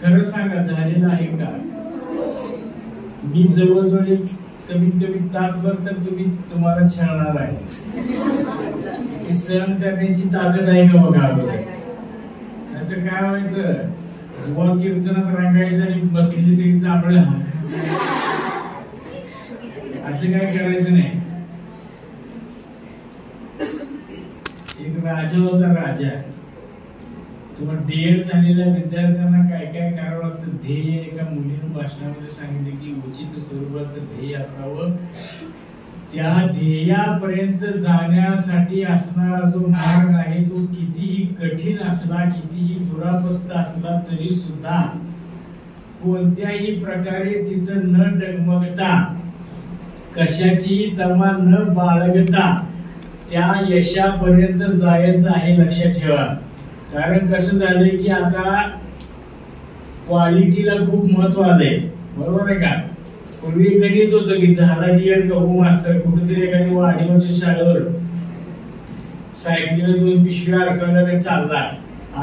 खरं सांगा झालेलं आहे का? मी जवळजवळ एक कमीत कमी तासभर तर तुम्हाला छळणार आहे. सहन करण्याची ताकद आहे का बघा. नाहीतर काय व्हायचं, बुवा कीर्तनात रांगायचं आणि बसलेली सगळी चापड. असं काय करायचं नाही. एक राजा होता. राजा तुम्हाला डीएड झालेल्या विद्यार्थ्यांना काय काय करावं लागतं. ध्येय एका मुलीने भाषणामध्ये सांगितले की उचित स्वरूपाचं ध्येय असावं. त्या ध्येयापर्यंत जाण्यासाठी असणारा जो मार्ग आहे तो कितीही कठीण असला, कितीही दुरावस्थ असला तरी सुद्धा कोणत्याही प्रकारे तिथं न डगमगता, कशाचीही तमा न बाळगता त्या यशापर्यंत जायचं आहे. लक्षात ठेवा. कारण कसं झालंय की आता क्वालिटीला खूप महत्व आलंय. बरोबर आहे का? पूर्वी गणित होतं की झाला डीएड का हो मास्तर, कुठेतरी एखादी वाडीवरच्या शाळेवर सायकलीला 2 पिशव्या अडकवल्या काही चालला,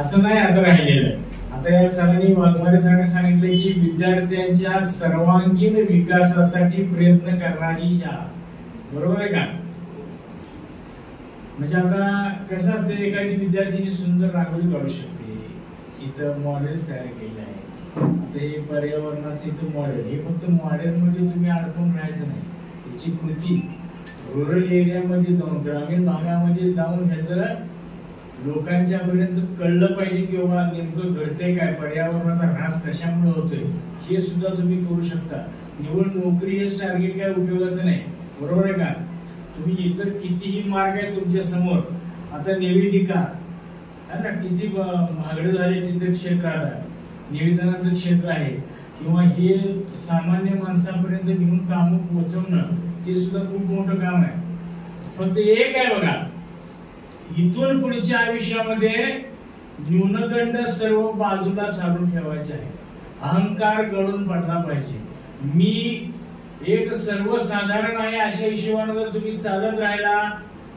असं नाही आता राहिलेलं. आता या सरांनी वाघमारे सरांनी सांगितलं की विद्यार्थ्यांच्या सर्वांगीण विकासासाठी प्रयत्न करणारी शाळा. बरोबर आहे का? म्हणजे आता कसं असतं, एखादी विद्यार्थी सुंदर रांगोळी काढू शकते. इथं मॉडेल्स तयार केले आहे. आता हे पर्यावरणाचं इथं मॉडेल, हे फक्त मॉडेल मध्ये तुम्ही अडकून राहायचं नाही. त्याची कृती रुरल एरियामध्ये जाऊन, ग्रामीण भागामध्ये जाऊन ह्याचं लोकांच्या पर्यंत कळलं पाहिजे की बाबा नेमकं घडतंय काय, पर्यावरणाचा ऱ्हास कशामुळे होतोय हे सुद्धा तुम्ही करू शकता. निवड नोकरी हेच टार्गेट काय उपयोगाचं नाही. बरोबर आहे का? तुम्ही इतर कितीही मार्ग आहे तुमच्या समोर. आता निवेदिका ना किती महागडे झाले तिथे क्षेत्र आलं, निवेदनाचं क्षेत्र आहे, किंवा हे सामान्य माणसापर्यंत घेऊन काम पोहोचवणं ते सुद्धा खूप मोठं काम आहे. फक्त एक आहे बघा, इथून पुढच्या आयुष्यामध्ये न्यूनगंड सर्व बाजूला सारून ठेवायचे आहे. अहंकार गळून पडला पाहिजे. मी एक सर्वसाधारण आहे अशा हिशोबाने जर तुम्ही चालत राहिला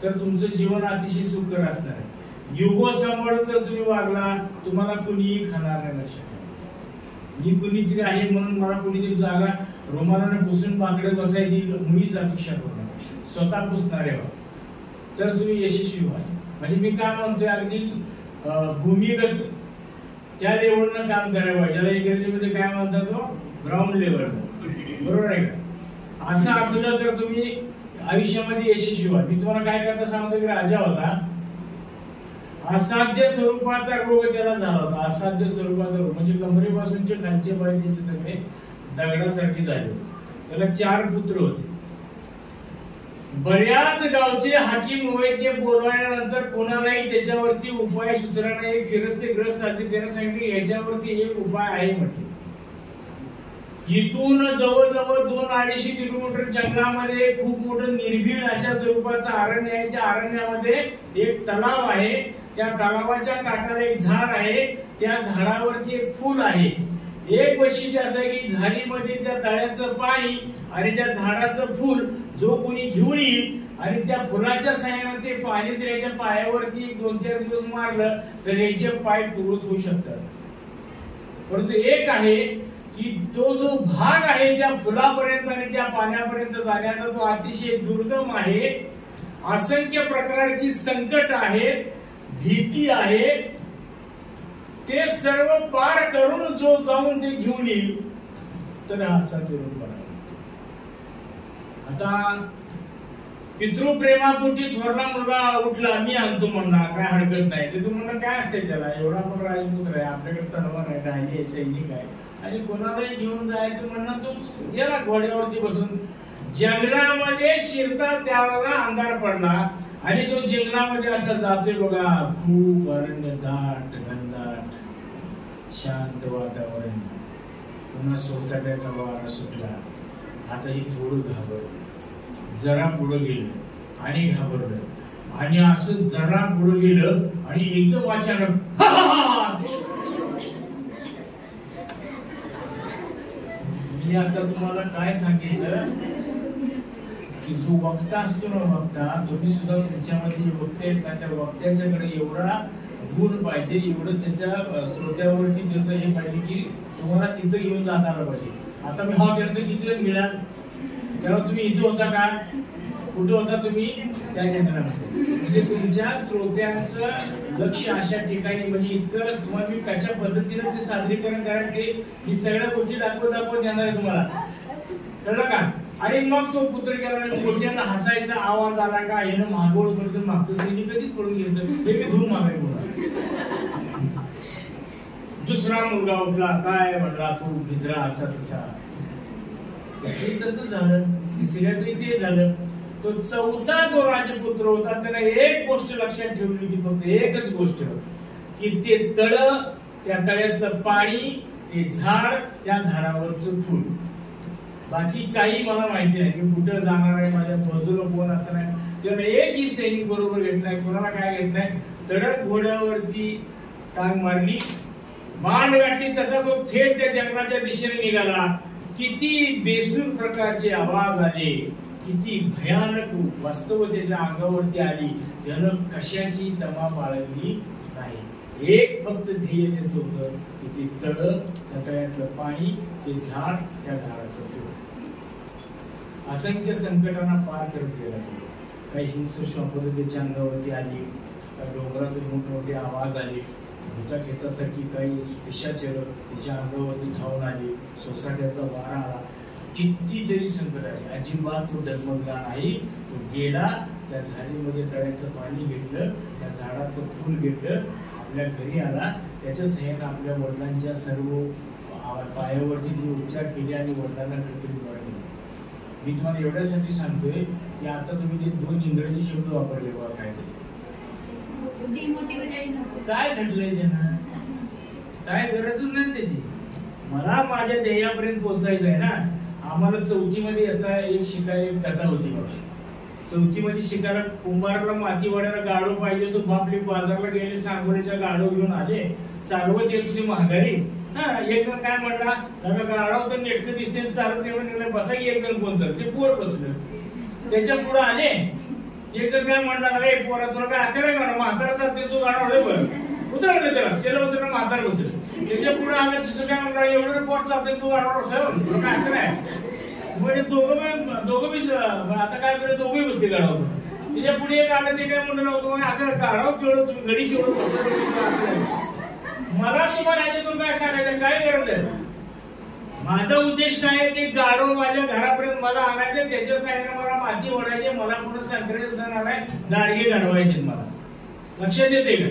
तर तुमचं जीवन अतिशय सुखकर असणार आहे. युगो सांभाळून जर तुम्ही वागला तुम्हाला कुणीही खाणार नाही. लक्षात ठेवा. मी कुणीतरी आहे म्हणून मला कुणीतरी जागा रुमालाने पुसून बाकडे बसायची मुळीच अपेक्षा करू नका. स्वतः पुसणारे व्हा तर तुम्ही यशस्वी व्हा. म्हणजे मी काय म्हणतोय, अगदी भूमिगत त्या लेवलनं काम करायला पाहिजे. ज्याला इंग्रजीमध्ये काय म्हणतात तो ग्राउंड लेवल. बरोबर आहे का? असं असलं तर तुम्ही आयुष्यामध्ये यशस्वी व्हा. मी तुम्हाला काय करता सांगतो की राजा होता, असाध्य स्वरूपाचा रोग त्याला झाला होता. असाध्य स्वरूपाचा रोग म्हणजे कमरेपासूनचे खालचे पाय त्याचे सगळे दगडासारखे झाले. त्याला 4 पुत्र होते. बऱ्याच गावचे हाकीम वैद्य बोलवल्यानंतर कोणालाही त्याच्यावरती उपाय सुचला नाही. फिरस्तेग्रस्त झाले. त्याने सांगितले याच्यावरती एक उपाय आहे म्हटले. इथून जवळजवळ 2-250 किलोमीटर जंगलामध्ये खूप मोठं निर्भीड अशा स्वरूपाचं अरण्य आहे. त्या अरण्यामध्ये एक तलाव आहे. त्या तलावाच्या काठाला एक झाड आहे. त्या झाडावरती एक फूल आहे. एक वैशिष्ट्य असं आहे की झाडीमध्ये त्या तळ्याचं पाणी आणि त्या झाडाचं फूल जो कोणी घेऊन येईल आणि त्या फुलाच्या साह्याने ते पाणी जर याच्या पायावरती 2-4 दिवस मारलं तर याचे पाय तुरत होऊ शकतात. परंतु एक आहे की तो जो भाग आहे त्या फुलापर्यंत आणि त्या पाण्यापर्यंत जाण्याचा तो अतिशय दुर्गम आहे. असंख्य प्रकारची संकट आहेत, भीती आहे. ते सर्व पार करून जो जाऊन ते घेऊन येईल तर हा असाध्य रोग बरा. आता पितृप्रेमापोटी थोरला मुलगा उठला, मी आणतो म्हणणार काय हरकत नाही. ते तुम्हाला काय असते त्याला, एवढा पण राजपुत्र आहे, आपल्याकडे तलवार आहे, ढाली सैनिक आहे आणि कोणालाही घेऊन जायचं म्हणणं तो गेला घोड्यावरती बसून. जंगलामध्ये शिरता त्यावेळेला अंधार पडला आणि तो जंगलामध्ये असा जातोय बघा. खूप अरण्य दाट घनदाट शांत वातावरण. पुन्हा सोसाट्याचा वारा सुटला. आता ही थोडं घाबरलं, जरा पुढे गेलं आणि घाबरलं आणि असं जरा पुढे गेलं आणि एकदम अचानक मी आता तुम्हाला काय सांगितलं की जो वक्ता असतो ना, वक्ता तुम्ही सुद्धा तुमच्यामध्ये वक्ते आहेत ना, त्या वक्त्याच्याकडे एवढा गुण पाहिजे, एवढं त्याच्या श्रोत्यावरती त्याचं हे पाहिजे की तुम्हाला तिथं घेऊन जाता आलं पाहिजे. आता मी हॉटेलचं किती मिळाल तेव्हा तुम्ही इथं होता का, कुठे होता तुम्ही त्या केंद्रामध्ये. म्हणजे तुमच्या श्रोत्यांचं लक्ष अशा ठिकाणी, म्हणजे इतकं तुम्हाला मी कशा पद्धतीने ते सादरीकरण करायचे ही सगळ्या गोष्टी दाखवत देणार आहे तुम्हाला, कळलं का. आणि मग तो पुत्र गेला, मोठ्यांना हसायचा आवाज आला का, यानं मागोळ करतो, मागचं सैनिक कधीच पडून घेतलं हे मी धूम मागाय बोला. दुसरा मुलगा उठला, काय म्हणला तू भित्रा असा तसा, तसं झालं. तिसऱ्याचं ते झालं. तो चौथा जो राजपुत्र होता त्याला एक गोष्ट लक्षात ठेवली होती, फक्त एकच गोष्ट, की ते तळ, त्या तळ्यातलं पाणी, ते झाड, त्या झाडावरचं फुल, बाकी काही मला माहिती नाही. मी कुठं जाणार आहे, माझ्या बाजूला कोण असणार आहे, त्याने एकही सैनिक बरोबर घेतलाय, कोणाला काय घेत नाही. तडक घोड्यावरती टांग मारली, मांड गाठली, तसा तो थेट त्या जंगलाच्या दिशेने निघाला. किती बेसूर प्रकारचे आवाज आले, किती भयानक वास्तव त्याच्या अंगावरती आली, त्यानं कशाची तमा बाळगली नाही. एक फक्त ध्येय त्याचं होतं की ते तळ, त्या तळ्यातलं पाणी, ते झाड, त्या झाडाचं फूल. असंख्य संकटांना पार करत गेला. काही हिंसक संपदा त्याच्या अंगावरती आली, काही डोंगरातून मोठमोठे आवाज आले, भूताखेतासाठी काही पिशाचर त्याच्या अंगावरती धावून आली, सोसाट्याचा वारा आला, कितीतरी संकट आले, अजिबात तो डगमगला नाही. तो गेला, त्या झाडीमध्ये तळ्याचं पाणी घेतलं, त्या झाडाचं फूल घेतलं, आपल्या घरी आला. त्याच्या सहाय्याने आपल्या वडिलांच्या सर्व पायावरती उपचार केले आणि वडिलांना कधीतरी बरं केलं. मी तुम्हाला एवढ्यासाठी सांगतोय की आता तुम्ही ते 2 इंग्रजी शब्द वापरले बघा, काहीतरी काय घडलंय त्यांना, काय गरजच नाही त्याची. मला माझ्या ध्येयापर्यंत पोहोचायचं आहे ना. आम्हाला 4थी मध्ये याचा एक शिकाय कथा होती बघा. 4थी मध्ये शिकायला कुंभारला माती वाढायला गाडो पाहिजे, तो बापले बाजारला गेले, सांगोलीच्या गाडो घेऊन आले, चालवत येत होती महागारी. एक जण काय म्हणला, गाडा तर नेटकं दिसते, चालत एवढं बसा की एक जण कोणतं, ते पोर बसलं. त्याच्या पुढे आले, एक जण काय म्हणला, अरे पोरा तुला काय अकरा गाडा, म्हातारा चालते तू गाडा होते बरं उतरलं त्याला उतर म्हातारा होतं. त्याच्या पुढे आलं, तिथं काय म्हणला, एवढं पोर चालते तू गाडा होतं काय अकरा आहे. म्हणजे दोघं बी आता काय केलं, दोघंही बसते गाडावर. त्याच्या पुढे एक आलं, ते काय म्हणलं नव्हतं, अकरा गाडावर केवढं तुम्ही गडी केवढं. मला तुम्हाला याच्यातून काय सांगायचं, काय गरज आहे. माझा उद्देश काय आहे, ते गाडो माझ्या घरापर्यंत मला आणायचं, त्याच्या साईडने मला माती ओढायची, मला पुढे संक्रांत सण आलाय, गाडगे घडवायचे मला. लक्षात येते का.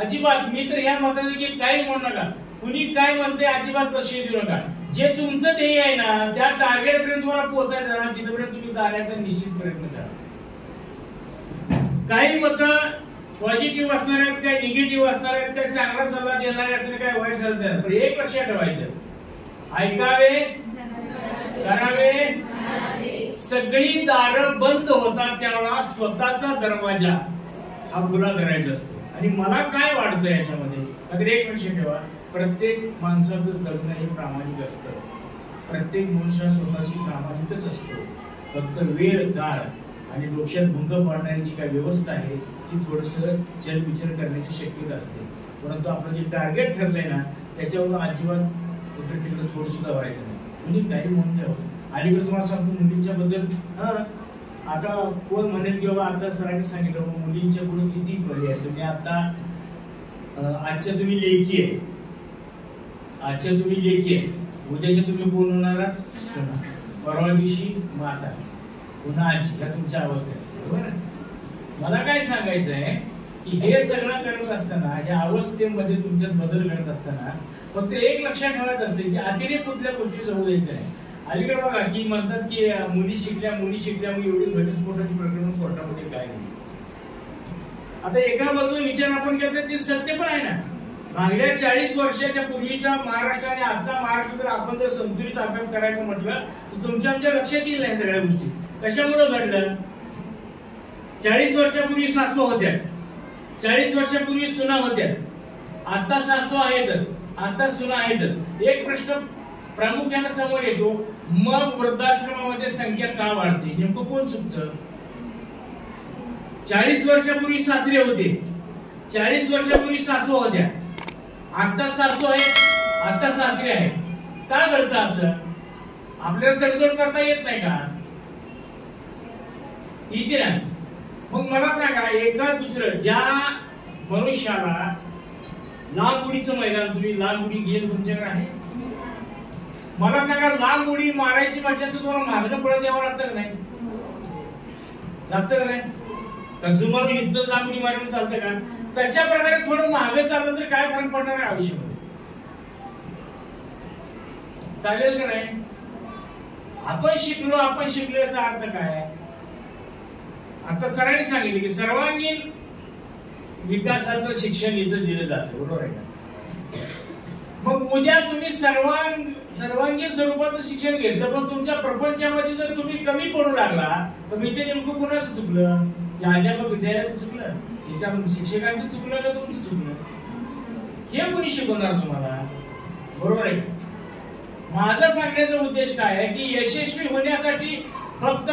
अजिबात मी तर ह्या मताने की काही म्हणू नका, कुणी काय म्हणते अजिबात लक्ष देऊ नका. जे तुमचं ध्येय आहे ना, त्या टार्गेट पर्यंत तुम्हाला पोहोचायचं ना, तिथपर्यंत तुम्ही जाण्याचा निश्चित प्रयत्न करा. काही मत पॉझिटिव्ह असणार आहेत, काही निगेटिव्ह असणार आहेत, काही चांगला सल्ला देणार आहेत, काही वाईट सल्ला देणार. पण एक लक्षात ठेवायचं, ऐकावे, करावे, सगळी दारं बंद होतात त्यावेळा स्वतःचा दरवाजा हा खुला करायचा असतो. आणि मला काय वाटतं याच्यामध्ये, अगर एक लक्षात ठेवा, प्रत्येक माणसाचं जगणं हे प्रामाणिक असतं. प्रत्येक मनुष्य स्वतःची प्रामाणिकच असतो. फक्त वेळ, काळ आणि डोक्यात भुंग पाडण्याची जी काही व्यवस्था आहे ती थोडंसं चलविचार करण्याची शक्यता असते. परंतु आपलं जे टार्गेट ठरलंय ना, त्याच्यावर अजिबात इकडे तिकडे थोडं सुद्धा व्हायचं नाही. म्हणजे काही म्हणून द्यावं. अलीकडे तुम्हाला सांगतो मुलींच्या बद्दल, आता कोण म्हणेल की बाबा आता सरांनी सांगितलं मुलींच्या पुढे किती पर्याय आहे. तुम्ही आता आजच्या तुम्ही लेखी आहे, आजच्या तुम्ही लेखी आहे, उद्याच्या तुम्ही कोण होणार, परवा दिवशी माता, पुन्हा आजी, ह्या तुमच्या अवस्था आहेत. बरोबर. मला काय सांगायचं आहे की हे सगळं करत असताना, या अवस्थेमध्ये तुमच्यात बदल घडत असताना फक्त एक लक्षात ठेवायचं असते की अतिरेक कुठल्या गोष्टी होऊ द्यायचं नाही. अलीकडे बघा की म्हणतात की मुली शिकल्या मग एवढी घटस्फोटाची प्रकरण कोर्टामध्ये काय नाही. आता एका बाजूने विचार आपण केला ते सत्य पण आहे ना. मागल्या 40 वर्षाच्या पूर्वीचा महाराष्ट्र आणि आजचा महाराष्ट्र जर आपण जर संतुलित अभ्यास करायचं म्हटलं तर तुमच्या आमच्या लक्षात येईल नाही सगळ्या गोष्टी. कशामुळे घडलं. 40 वर्षापूर्वी सासू होत्याच, 40 वर्षापूर्वी सुना होत्याच, आता सासू आहेतच, आता सुना आहेतच. एक प्रश्न प्रामुख्याने समोर येतो, मग वृद्धाश्रमामध्ये संख्या का वाढते, नेमकं कोण चुकतं. 40 वर्षापूर्वी सासरे होते, 40 वर्षापूर्वी सासू होत्या, आता सासू आहेत, आता सासरे आहेत. का घडतं असं? आपल्याला तडजोड करता येत नाही का? इथे ना मग मला सांगा, एका दुसरं ज्या मनुष्याला लाल उडीचं मैदान, तुम्ही लाल उडी गेम तुमच्याकडे आहे? मला सांगा, लाल उडी मारायची म्हटलं तर तुम्हाला मागणं पळत यावं लागतं का नाही? लागतं का नाही? तर जुमारून इथं लाल उडी मारून चालतं का? तशा प्रकारे थोडं मागं चाललं तर काय फरक पडणार आहे आयुष्यामध्ये? चालेल का नाही? आपण शिकलो याचा अर्थ काय? आता सरांनी सांगितले की सर्वांगीण विकासाचं शिक्षण इथं दिलं जातं, बरोबर आहे का? मग उद्या तुम्ही सर्वांगीण स्वरूपाचं शिक्षण घेतलं, पण तुमच्या प्रपंचामध्ये जर तुम्ही कमी पडू लागला तर मी ते नेमकं कोणाचं चुकलं? या अध्यापक विद्यार्थ्याचं चुकलं, तिच्या शिक्षकांचं चुकलं का तुमचं चुकलं? हे कोणी शिकवणार तुम्हाला? बरोबर आहे. माझा सांगण्याचा उद्देश काय आहे की यशस्वी होण्यासाठी फक्त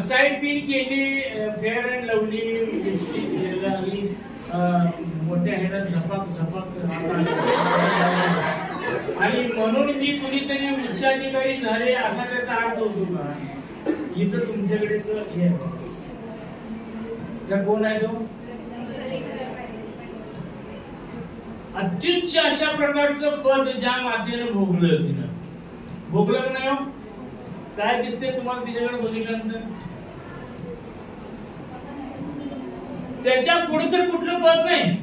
साईड पिन केली, फेअर अँड लवली लिपस्टिक, मोठ्या हेडात झपाक आणि म्हणून मी कुणीतरी उच्चाधिकारी झाले असा त्याचा अर्थ होतो का? इथं तुमच्याकडे कोण आहे तो? अत्युच्च अशा प्रकारचं पद ज्या मातेनं भोगलं, तिनं भोगलं का नाही? काय दिसते तुम्हाला तिच्याकडे बघितल्यानंतर? त्याच्या पुढे तर कुठलं पद नाही,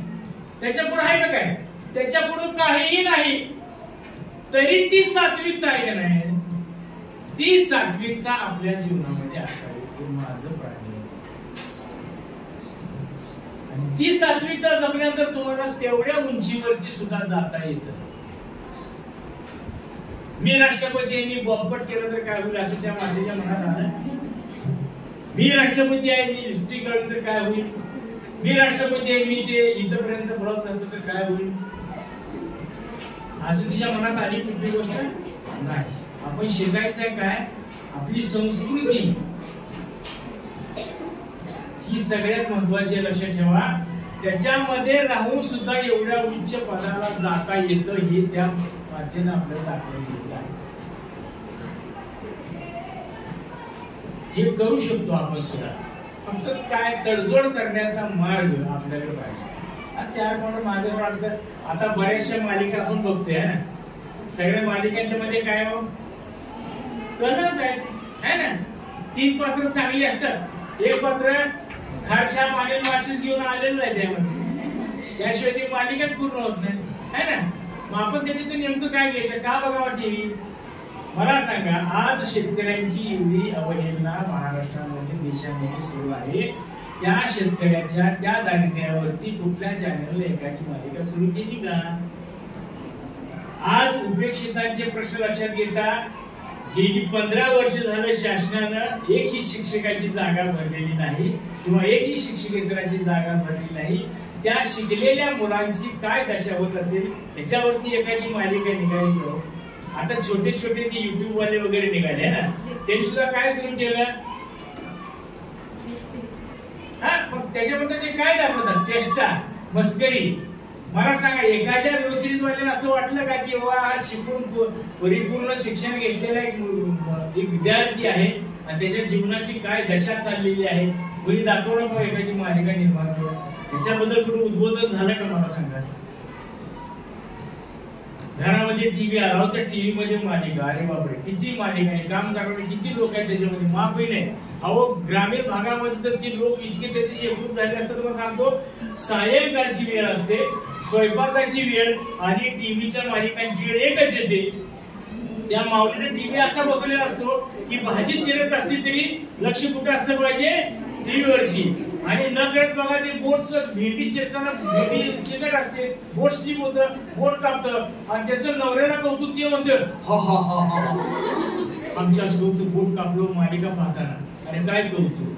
त्याच्या पुढे आहे का काय? त्याच्या पुढे काहीही नाही, तरी ती सात्विकता आहे का नाही? ती सात्विकता आपल्या जीवनामध्ये असावी हे माझं प्रार्थना. आणि ती सात्विकता जपल्यानंतर तुम्हाला तेवढ्या उंचीवरती सुद्धा जाता येतं. मी राष्ट्रपती आहे, मी बॉम्बट केलं तर काय होईल असं त्या मातेच्या मनात आलं. मी राष्ट्रपती आहे, मी लिपस्टिक काढलं तर काय होईल? मी राष्ट्रपती आहे, मी ते इथपर्यंत पळत नसतो तर काय होईल? अजून तिच्या मनात आली कुठली गोष्ट नाही. आपण शिकायचंय काय? आपली संस्कृती ही सगळ्यात महत्वाची, लक्षात ठेवा. त्याच्यामध्ये राहून सुद्धा एवढ्या उच्च पदाला जाता येतं हे त्या मातेनं आपल्याला दाखवून दिलेलं आहे. हे करू शकतो आपण सुद्धा, फक्त काय तडजोड करण्याचा मार्ग आपल्याकडे पाहिजे. चार कोण मागे वाटतं. आता बऱ्याचशा मालिका आपण बघतोय ना, सगळ्या मालिकांच्या मध्ये काय हो कलच आहे ना. 3 पात्र चांगली असतात, एक पात्र खारछा पाणी माचीस घेऊन आलेलं आहे त्यामध्ये, त्याशिवाय ती मालिकाच पूर्ण होत नाही, है ना. मग आपण त्याच्यातून नेमकं काय घ्यायचं? का बघावं टीव्ही? मला सांगा, आज शेतकऱ्यांची एवढी अवहेलना महाराष्ट्रामध्ये देशामध्ये सुरू आहे, त्या शेतकऱ्याच्या त्या दारिद्र्यावरती कुठल्या चॅनलने एखादी मालिका सुरू केली का? आज उपेक्षितांचे प्रश्न लक्षात घेता गेली 15 वर्ष झालं शासनानं एकही शिक्षकाची जागा भरलेली नाही किंवा एकही शिक्षकेतराची जागा भरलेली नाही. त्या शिकलेल्या मुलांची काय दशा होत असेल याच्यावरती एखादी मालिका निघाली हो. आता छोटे छोटे ते युट्यूब वाले वगैरे निघाले ना, त्यांनी सुद्धा काय सुरू केलं? मग त्याच्याबद्दल ते काय दाखवतात? चेष्टा, मस्करी. मला सांगा, एखाद्या वेब सिरीज वाल्याला असं वाटलं का की बाबा शिकून परिपूर्ण शिक्षण घेतलेला एक विद्यार्थी आहे आणि त्याच्या जीवनाची काय दशा चाललेली आहे, कोणी दाखवलं का एखादी मालिका निर्माण करून? त्याच्याबद्दल कुठे उद्बोधन झालं का? मला सांगा. घरामध्ये टीव्ही आला तर टीव्ही मध्ये मालिका, अरे बापरे किती मालिका आहे, काम करणारे किती लोक आहेत त्याच्यामध्ये, माफ नाही. अहो, ग्रामीण भागामध्ये तर ती लोक इतके त्याचे एकरूप झाले असतात. तुम्हाला सांगतो, सायंकाळची वेळ असते, स्वयंपाकाची वेळ आणि टीव्हीच्या मालिकांची वेळ एकच येते. त्या माऊलीने टीव्ही असा बसवलेला असतो की भाजी चिरत असली तरी लक्ष कुठे असलं पाहिजे? टीव्हीवरती. आणि न कळत बघा ते बोट भेंडी चिरताना भेंडी चिरत असते, बोट स्लिप होतं, बोट कापतं आणि त्याचं नवऱ्याला कौतुक ते म्हणतं, हा हा हा हा आमच्या शोचं बोट कापलं मालिका पाहताना. आणि काय कौतुक?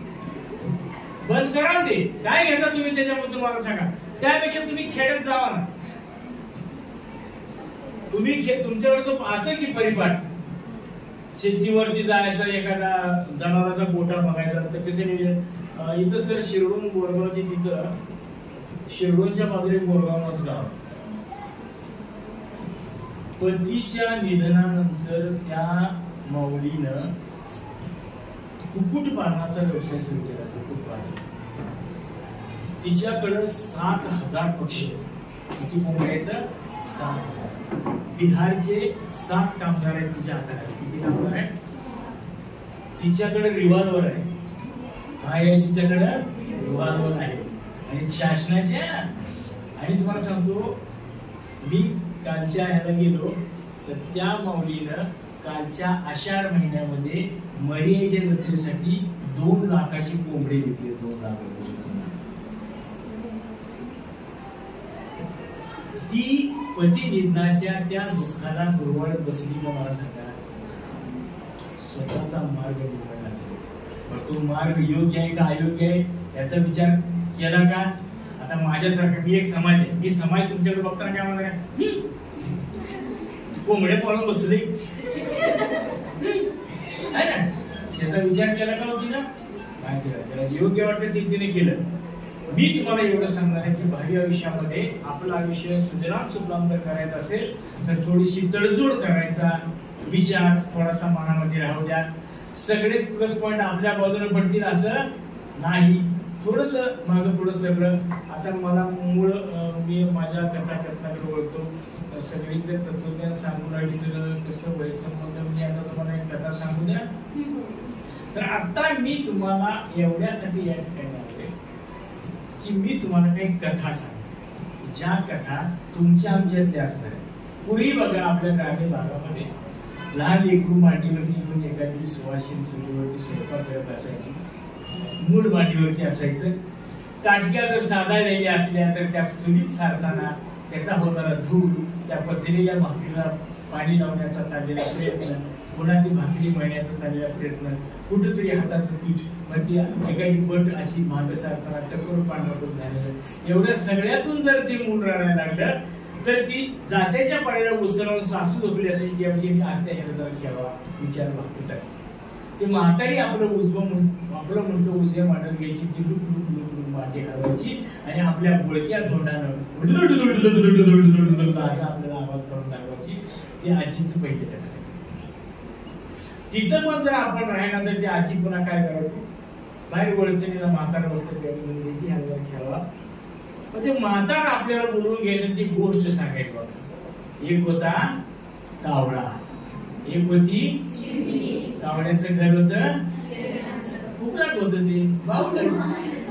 बंद करा ते. काय घेता तुम्ही त्याच्याबद्दल मला सांगा. त्यापेक्षा तुम्ही खेड्यात जावा ना. तुम्ही तुमच्याकडे तो असं की परिपाठ शेतीवरती जायचा, एखादा जनावरांचा गोठा बघायचा तर कसं नियोजन? इथं सर शिरडून बोरगावची, तिथं शिरडूनच्या बाजूला बोरगावच गाव, पतीच्या निधनानंतर त्या माऊलीनं कुक्कुटपालनाचा व्यवसाय सुरू केला. कुक्कुटपालन. तिच्याकडे 7,000 पक्षी. किती कोंबड्या आहेत? 7,000. बिहारचे 7 कामगार आहेत तिच्या हाताखाली. किती कामगार आहेत? तिच्याकडे रिव्हॉल्वर आहे. काय आहे तिच्याकडे? रिव्हॉल्वर आहे. आणि शासनाच्या, आणि तुम्हाला सांगतो, मी कालच्या ह्याला गेलो तर त्या माऊलीनं कालच्या आषाढ महिन्यामध्ये मरियाच्या जत्रेसाठी 2 लाखाची कोंबडी विकली. 2 लाख. ती पती निधनाच्या त्या दुःखाला गुरवाळत बसली का? मला सांगा. स्वतःचा मार्ग निवडला. तो मार्ग योग्य आहे का अयोग्य आहे याचा विचार केला का? आता माझ्यासारखा मी एक समाज आहे. मी समाज तुमच्याकडे बघताना काय म्हणा, कोंबडे पळून बसले आहे ना, त्याचा विचार केला का होती ना? काय केला? त्याला जे योग्य वाटतं ते तिने केलं. मी तुम्हाला एवढं सांगणार आहे की भावी आयुष्यामध्ये आपलं आयुष्य सुजलाम सुफलाम जर करायचं असेल तर थोडीशी तडजोड करायचा विचार थोडासा मनामध्ये राहू द्या. सगळेच प्लस पॉइंट आपल्या बाजूने पडतील असं नाही. थोडस माझं पुढं सगळं. आता मला मूळ मी माझ्या कथाकथनाकडे वळतो. सगळीकडे तत्वज्ञान सांगून राहिली तर कसं व्हायचं, मग मी आता तुम्हाला एक कथा सांगू द्या. तर आता मी तुम्हाला एवढ्यासाठी या ठिकाणी आलोय की मी तुम्हाला काही कथा सांगतो, ज्या कथा तुमच्या आमच्यातल्या असणार. पूर्वी बघा आपल्या ग्रामीण भागामध्ये लहान लेकरू मांडीवरती घेऊन एखादी सुवासिनी चुलीवरती स्वयंपाक करत असायची. मूळ मांडीवरती असायचं. काटक्या जर साधाळलेल्या असल्या तर त्या चुलीत सारताना त्याचा होणारा धूळ, त्या पचलेल्या भाकरीला पाणी लावण्याचा चाललेला प्रयत्न, पुन्हा ती भाकरी मळण्याचा चाललेला प्रयत्न, कुठेतरी हाताचं पीठ, मग ती एखादी बट अशी मागं सारताना टकोर पांढरं झालेलं. एवढ्या सगळ्यातून जर ते मूळ राहायला लागलं तर ती जात्याच्या पाण्याला उसळून सासू झोपली असायची की आमची आत्या ह्याला जरा घ्यावा विचार भाकरी टाकली. ते म्हातारी आपलं आपलं म्हणतो उजव्या मांडत घ्यायची, ती लुक मांडी हलवायची आणि आपल्या बोळक्या तोंडानं असा आपल्याला आवाज करून दाखवायची. ती आजीच पहिली कथा. तिथं पण जर आपण राहिला तर ती आजी पुन्हा काय करायची, बाहेर वळचणीला म्हातारा बसलं त्यावेळी द्यायची, ह्याला खेळवा. पण ते म्हातारा आपल्याला बोलवून घ्यायचं, ती गोष्ट सांगायची. बघा, एक होता कावळा, एक होती कावळ्याचं घर होतं, फुकट होत ते बावळ.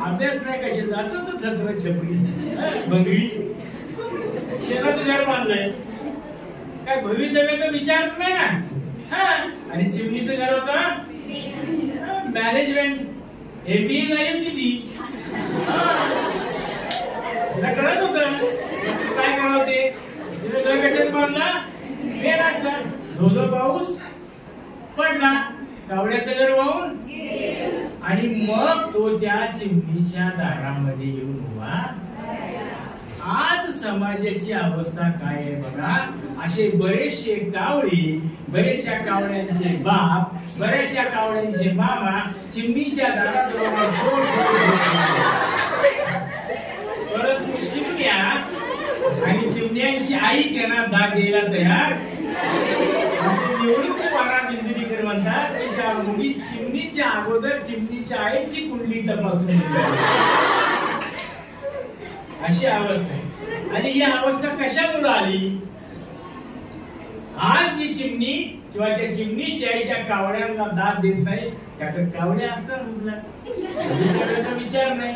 अभ्यास नाही कशाचा, असं तर थत्र छपरी बंगळी शेणाचं घर बांधलंय, काय भवितव्याचा विचारच नाही ना. आणि चिमणीचं घर होतं मॅनेजमेंट, MBA झाली होती ती. कळत होत काय करावं ते. तिथे घर कशात बांधला, वेळाचा धोधो पाऊस पडला, कावड्याचं घर वाहून, आणि मग तो त्या चिमणीच्या दारामध्ये येऊन उभा. आज समाजाची अवस्था काय आहे बघा. असे बरेचसे कावळे, बरेचशा कावड्यांचे बाप, बरेचशा कावड्यांचे मामा चिमणीच्या दाराजवळ, परंतु चिमण्या आणि चिमण्यांची आई त्यांना दाद द्यायला तयार. एवढी खूप आराम म्हणतात की त्या मुली चिमणीच्या अगोदर चिमणीच्या आईची कुंडली तपासून अशी अवस्था आहे. आणि ही अवस्था कशामुळे आली. आज ती चिमणी किंवा त्या चिमणीची आई त्या कावड्यांना दाद देत नाही, त्या तर कावड्या असतात विचार नाही.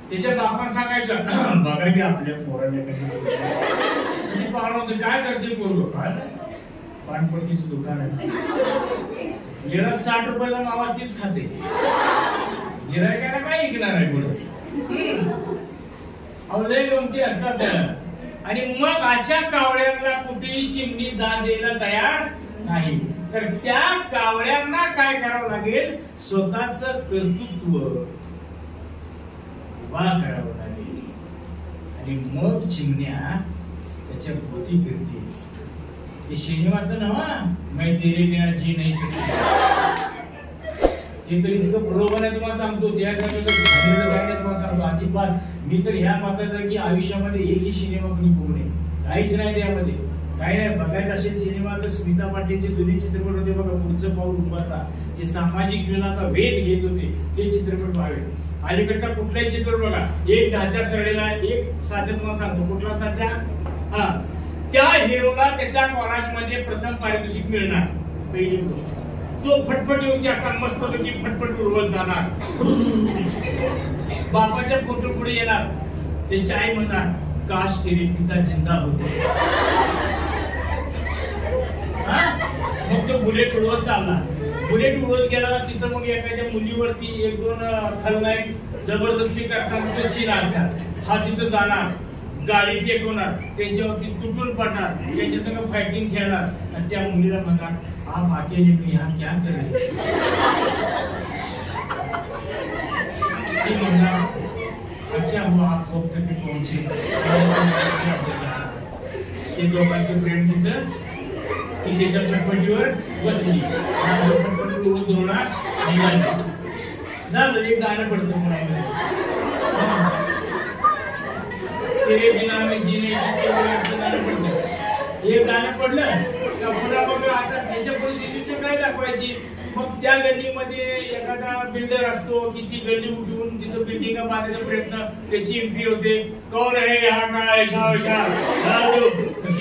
त्याच्या बापा सांगायचं, बघा की आपल्या पोराला काय करते पोरं, पानपट्टीचं दुकान आहे, गिराक 60 रुपयाला मावा तीच खाते, गिरायकाला काय ऐकणार आहे पुढे. लय गमती असतात त्याला. आणि मग अशा कावळ्यांना कुठेही चिमणी दाद द्यायला तयार नाही. तर त्या कावळ्यांना काय करावं लागेल, स्वतःच कर्तृत्व उभा करावं लागेल. आणि मग चिमण्या त्याच्या भोवती फिरतील. ते शनिवारचं नवा मैं तेरे बिना जी नाही शकत. हे तर इतकं बरोबर आहे तुम्हाला सांगतो. तुम्हाला सांगतो अजिबात. मी तर ह्या मात्र की आयुष्यामध्ये एकही सिनेमा कोणी बघू नये, काहीच नाही त्यामध्ये. काही नाही बघायचं असेल सिनेमा तर स्मिता पाटीलचे जुने चित्रपट होते बघा, पुढचं पाऊल उभारला, जे सामाजिक जीवनाचा वेध घेत होते ते चित्रपट पाहावे. अलीकडचा कुठलाही चित्रपट बघा, एक ढाचा सरळेला, एक साचा तुम्हाला सांगतो कुठला साचा, हा त्या हिरोला त्याच्या कॉलेज मध्ये प्रथम पारितोषिक मिळणार. पहिली गोष्ट तो फटफटी होती असा मस्त पैकी फटफट उडवत जाणार, बापाच्या फोटो पुढे येणार, त्याची आई म्हणणार काश तेरे पिता जिंदा होते. मग तो बुलेट उडवत चालला, बुलेट उडवत गेला तिथं मग एखाद्या मुलीवरती एक दोन खलनायक जबरदस्ती करताना सीन असणार, हा तिथं जाणार, गाडी चेक होणार, त्यांच्यावरती तुटून पडणार, त्यांच्या संग फायटिंग खेळणार आणि त्या मुलीला म्हणणार आप अकेले में यहाँ क्या कर रहे? अच्छा हुआ आप वक्त पे पहुंचे. ते दोघांचं प्रेम तिथं की त्याच्या फटफटीवर बसली, फटफटी उडून धुणार झालं. एक गाणं पडतं म्हणायला, तेरे बिना मैं जीने गाणं पडलं. हे गाणं पडलं का पुन्हा मग आता त्याच्या पुढे सिच्युएशन काय दाखवायची. मग त्या गल्लीमध्ये एखादा बिल्डर असतो की ती गल्ली उठवून तिथं बिल्डिंग बांधायचा प्रयत्न, त्याची एंट्री होते, कोण आहे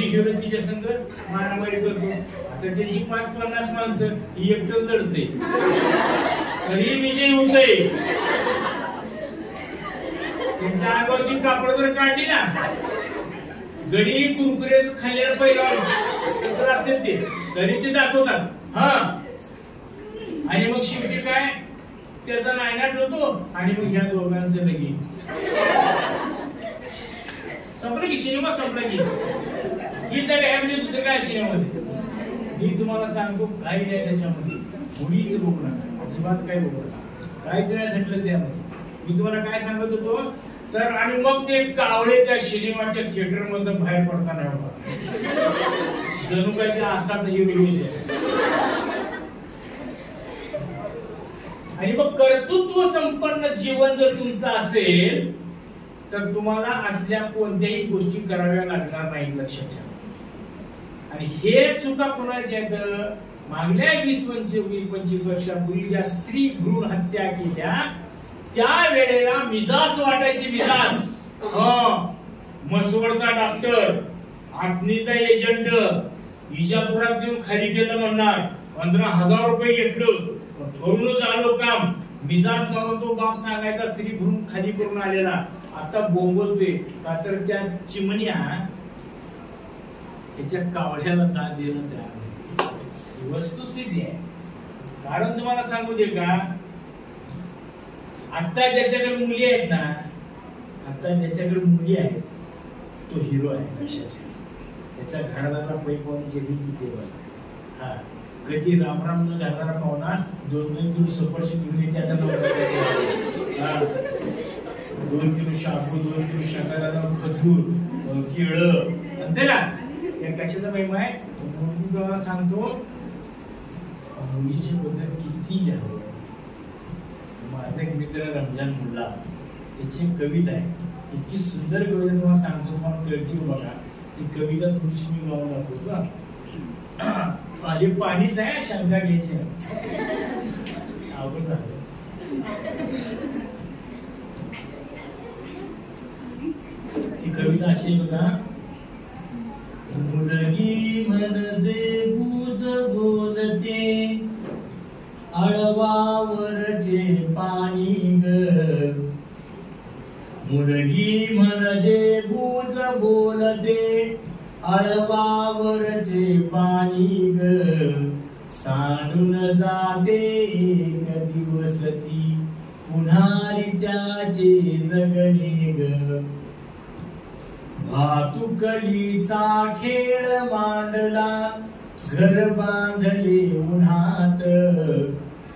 हिरो तिच्या संग मारामारी करतो. आता त्याची 5-50 माणसं ही एकटं लढते तरी विजय होतोय. त्यांच्या अंगावरची कापड जर काढली ना, गडी कुरकुरे खाल्लेलं पहिलं कसं असते ते तरी ते दाखवतात. हा आणि मग शेवटी काय त्याचा नायनाट होतो आणि मग ह्या दोघांचं लगीन संपलं की सिनेमा संपला की ही म्हणजे दुसरं काय सिनेमामध्ये. मी तुम्हाला सांगतो काही नाही त्याच्यामध्ये, मुलीच बोलणार अजिबात काय बोलणार काहीच नाही झटलं त्यामध्ये. मी तुम्हाला काय सांगत होतो तर, आणि मग ते कावळे त्या सिनेमाच्या थिएटर मधून बाहेर पडताना जणू काय त्या आताचा हिरो आहे. आणि मग कर्तृत्व संपन्न जीवन जर तुमचं असेल तर तुम्हाला असल्या कोणत्याही गोष्टी कराव्या लागणार नाहीत, लक्षात ठेवा. आणि हे चुका कोणाच्या आहेत, मागल्या 20-25 वर्षापूर्वी ज्या स्त्री भ्रूण हत्या केल्या त्या वेळेला मिजाज वाटायची, मिजाज. मसवडचा डॉक्टर, आटणीचा एजंट विजापुरात देऊन खाली केलं म्हणणार, 15,000 रुपये घेतलं, करूनच आलो काम. मिजाज म्हणून तो बाप सांगायचा स्त्री भ्रूण खाली करून आलेला. आता बोंबलतोय का तर त्या चिमण्या त्याच्या कावळ्याला दाद देणं तयार नाही. वस्तुस्थिती आहे. कारण तुम्हाला सांगू दे का, आता ज्याच्याकडे मुली आहेत ना, आता ज्याच्याकडे मुली आहेत तो हिरो आहे, लक्षात ठेवा. त्याच्या घरादाराला पैपवण्याची किती बघा. हा कधी रामराम न घालणारा पाहुणा 2-2 किलो सफरचंद घेऊन येते. आता 2 किलो शाबू, 2 किलो शाकाला खजूर, केळं म्हणते ना, या कशाचा महिमा आहे. तुम्हाला सांगतो मुलीची बद्दल किती लिहावं. माझा एक मित्र रमजान मुल्ला, त्याची कविता आहे, इतकी सुंदर कविता तुम्हाला सांगतो, तुम्हाला कळती बघा. ती कविता थोडीशी मी गाऊन दाखवतो. माझी पाणीच आहे, शंका घ्यायची आवड झालं. ही कविता अशी बघा. मुलगी म्हणजे गुज बोलते, आळवावरचे पाणी ग. मुलगी म्हणजे गुज बोलते, आळवावरचे पाणी ग. सांडून जाते एक दिवस ती, पुन्हा त्याचे जगणे ग. भातुकलीचा खेळ मांडला, घर बांधले उन्हात,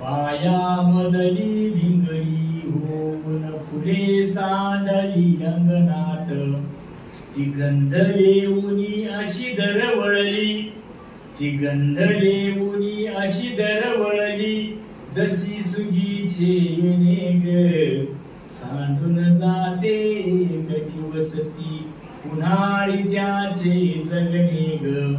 पायामधली भिंगरी होऊन फुले सांडली अंगणात. ती गंधले उनी अशी दरवळली, ती गंधले उनी अशी दरवळली, जशी सुगीचे येणे ग. सांडून जाते एक दिवस ती, पुन्हा त्याचे जगणे ग.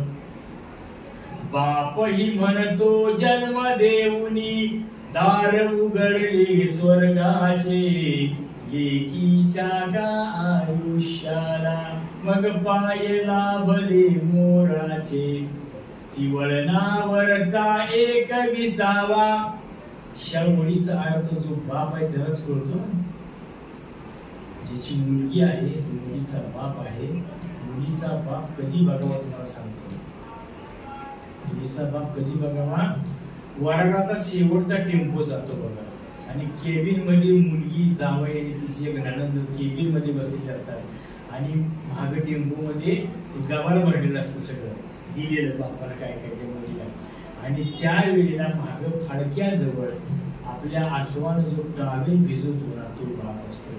बापही म्हणतो जन्म देऊनी दार उघडले स्वर्गाचे, लेकीच्या गा आयुष्याला मग पाय लाभले मोराचे. ती वळणावरचा एक विसावा. शवडीचा अर्थ जो बाप आहे त्यालाच कळतो. ज्याची मुलगी आहे मुलीचा बाप आहे. मुलीचा बाप कधी बघावा तुम्हाला सांगतो. मुलीचा बाप कधी बघावा, वर्गाचा शेवटचा टेम्पो जातो बघा आणि केबिन मध्ये मुलगी जावई आणि तिची एक नणंद केबिन मध्ये बसलेली असतात आणि मागे टेम्पो मध्ये गव्हाला भरलेलं असतं सगळं दिलेलं बापाला काय काय त्या मुलीला. आणि त्यावेळेला माग फाडक्याजवळ आपल्या आसवान जो टावेल भिजवतो ना तो बाप असतो.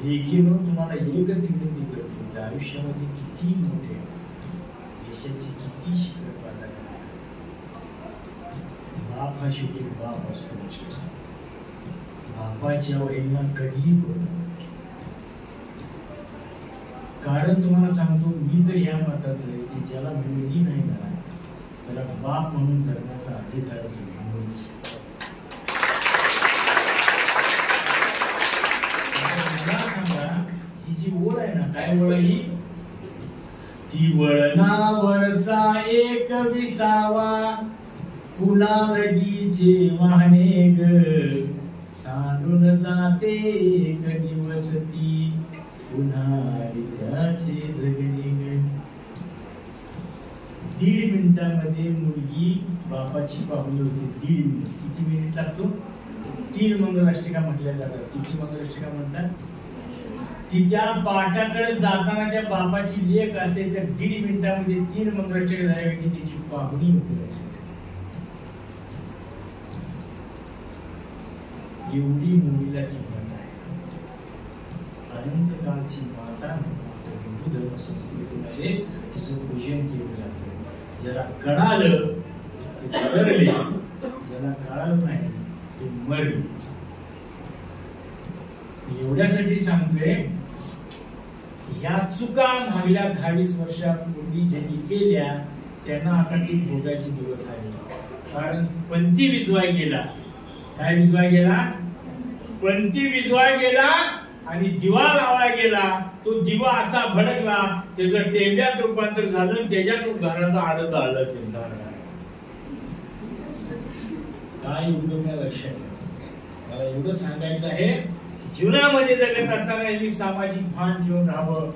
लेकीनं तुम्हाला एकच विनंती करतो, आयुष्यामध्ये किती मोठे देशाची किती शिखर पार बाप हा शेवटी बाप असतो. बापाच्या वडिलांना कधीही बोलतो. कारण तुम्हाला सांगतो मी तर या मताचं आहे की ज्याला मुलगी नाही ना त्याला बाप म्हणून जगण्याचा अधिकार असेल. ही जी ओळ आहे ना, काय ओळ आहे ही? ती वळणावरचा एक विसावा, पुन्हा नदीचे वाहने ग. सांडून जाते एक दिवस ती, पुन्हा रित्याचे जगणे ग. 1.5 मिनिटामध्ये मुलगी बापाची पाहुणी होती. 1.5 मिनिट. किती मिनिट लागतो? 3 मंगलाष्टिका म्हटल्या जातात. किती मंगलाष्टिका म्हणतात? ती त्या पाटाकडे जाताना त्या बापाची लेक असते त्या 1.5 मिनिटामध्ये 3 मंगलाष्टिका झाल्या की तिची पाहुणी होती. एवढी मुलीला किंमत आहे. अनंत काळची माता हिंदू धर्म संस्कृतीमध्ये तिचं पूजन केलं जातं. ज्याला कळालं ते करले, ज्याला कळालं नाही ते मरले. एवढ्यासाठी सांगतोय ह्या चुका मागल्या 22 वर्षापूर्वी ज्यांनी केल्या त्यांना आता ती भोगायची दिवस आले. कारण पंथी विजवाय गेला. काय विजवाय गेला? पंथी विजवाय गेला आणि दिवा लावाय गेला. तो दिवा असा भडकला त्याचं टेंब्यात रूपांतर झालं. त्याच्यात घराचा आडच आलं. काय एवढं काय लक्षात? मला एवढं सांगायचं आहे, जीवनामध्ये जगत असताना नेहमी सामाजिक भान ठेवून राहावं